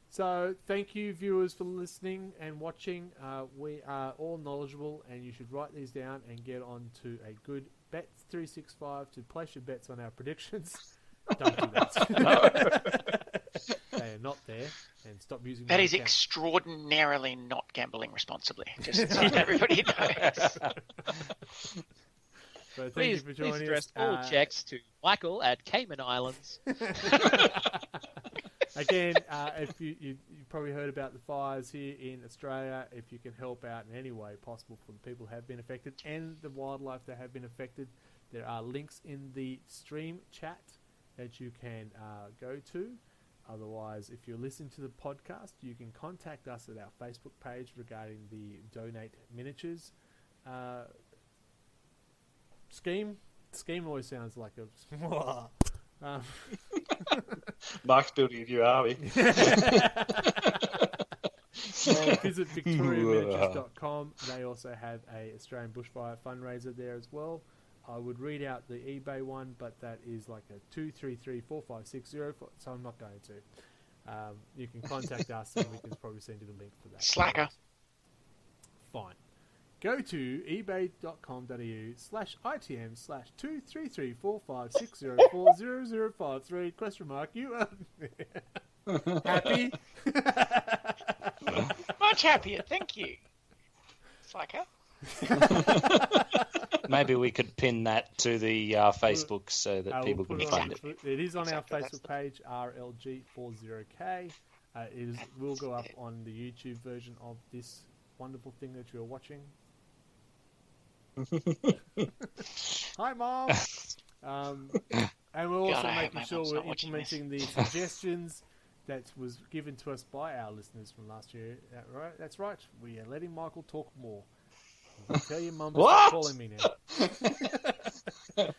So thank you, viewers, for listening and watching. We are all knowledgeable, and you should write these down and get on to a good Bet365 to place your bets on our predictions. Don't do that. They are not there, and stop using That my is account. extraordinarily not gambling responsibly. Just so everybody knows. So thank Please, you for please joining address us. all checks to Michael at Cayman Islands. Again, if you probably heard about the fires here in Australia, if you can help out in any way possible for the people who have been affected and the wildlife that have been affected, there are links in the stream chat that you can go to. Otherwise, if you're listening to the podcast, you can contact us at our Facebook page regarding the Donate Miniatures scheme. Scheme always sounds like a... Mark's building a new army. Well, visit victoriaminiatures.com. They also have a Australian Bushfire fundraiser there as well. I would read out the eBay one, but that is like a 2334560, so I'm not going to. You can contact us and we can probably send you the link for that. Slacker. Fine. Go to ebay.com.au/item/2334560400053 question mark. You are happy? Much happier, thank you. Slacker. Maybe we could pin that to the Facebook so that We'll people put can it on find it. It is on Exactly, our that's Facebook page, RLG40K. It will go up on the YouTube version of this wonderful thing that you're watching. Hi, Mom! And we're also God, I hope making my sure mom's we're not watching this. implementing the suggestions that was given to us by our listeners from last year. Right? That's right. We are letting Michael talk more. You can tell your mum to stop calling me now.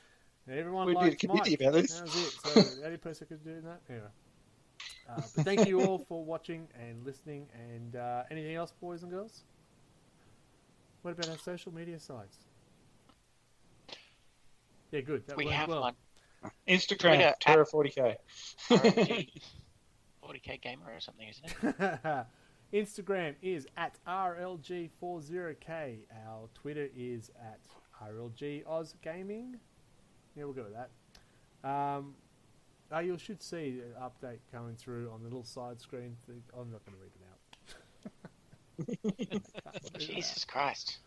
Everyone We'd be likes a committee Mike. about this. That was it. So the only person who could do that. Anyway. But thank you all for watching and listening. And anything else, boys and girls? What about our social media sites? Yeah, good. That We went have well. one. Instagram, Twitter, Terra 40k. RMG 40k gamer or something, isn't it? Instagram is at RLG40K. Our Twitter is at RLGOzGaming. Yeah, we'll go with that. You should see an update coming through on the little side screen thing. I'm not going to read it out. Jesus Christ.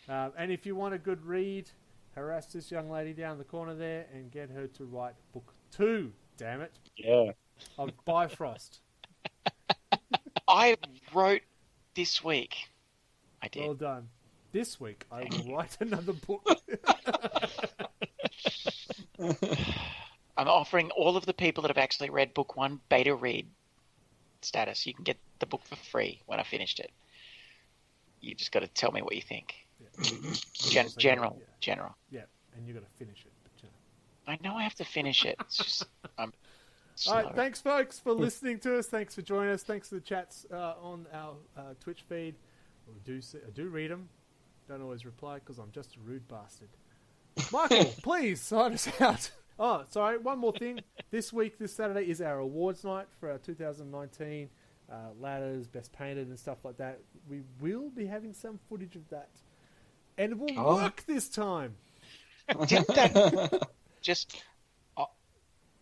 And if you want a good read, harass this young lady down in the corner there and get her to write book 2, damn it, Yeah. of Bifrost. I wrote this week. I did. Well done. This week, I will write another book. I'm offering all of the people that have actually read book 1 beta read status. You can get the book for free when I finished it. You just got to tell me what you think. Yeah. General. Yeah, and you got to finish it. But, you know. I know I have to finish it. It's just I'm slow. All right, thanks, folks, for listening to us. Thanks for joining us. Thanks for the chats on our Twitch feed. I do read them. Don't always reply because I'm just a rude bastard. Michael, please sign us out. Oh, sorry, one more thing. This Saturday, is our awards night for our 2019 ladders, best painted and stuff like that. We will be having some footage of that. And it will work this time. Didn't that just...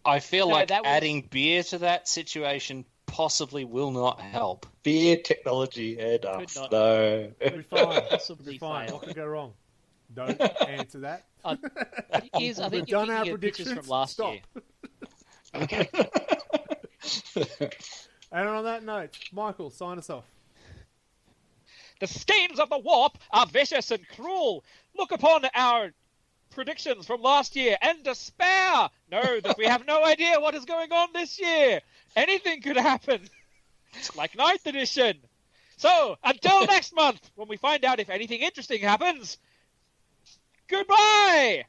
I feel like that was- adding beer to that situation possibly will not help. Beer technology and Could not. no. It'll be fine. It'll Possibly be fine. fail. What could go wrong? Don't answer that. I think We've you're done our thinking of pictures predictions. from last Stop. year. Okay. And on that note, Michael, sign us off. The skeins of the warp are vicious and cruel. Look upon our predictions from last year and despair. Know that we have no idea what is going on this year. Anything could happen. Like 9th edition. So, until next month, when we find out if anything interesting happens, goodbye!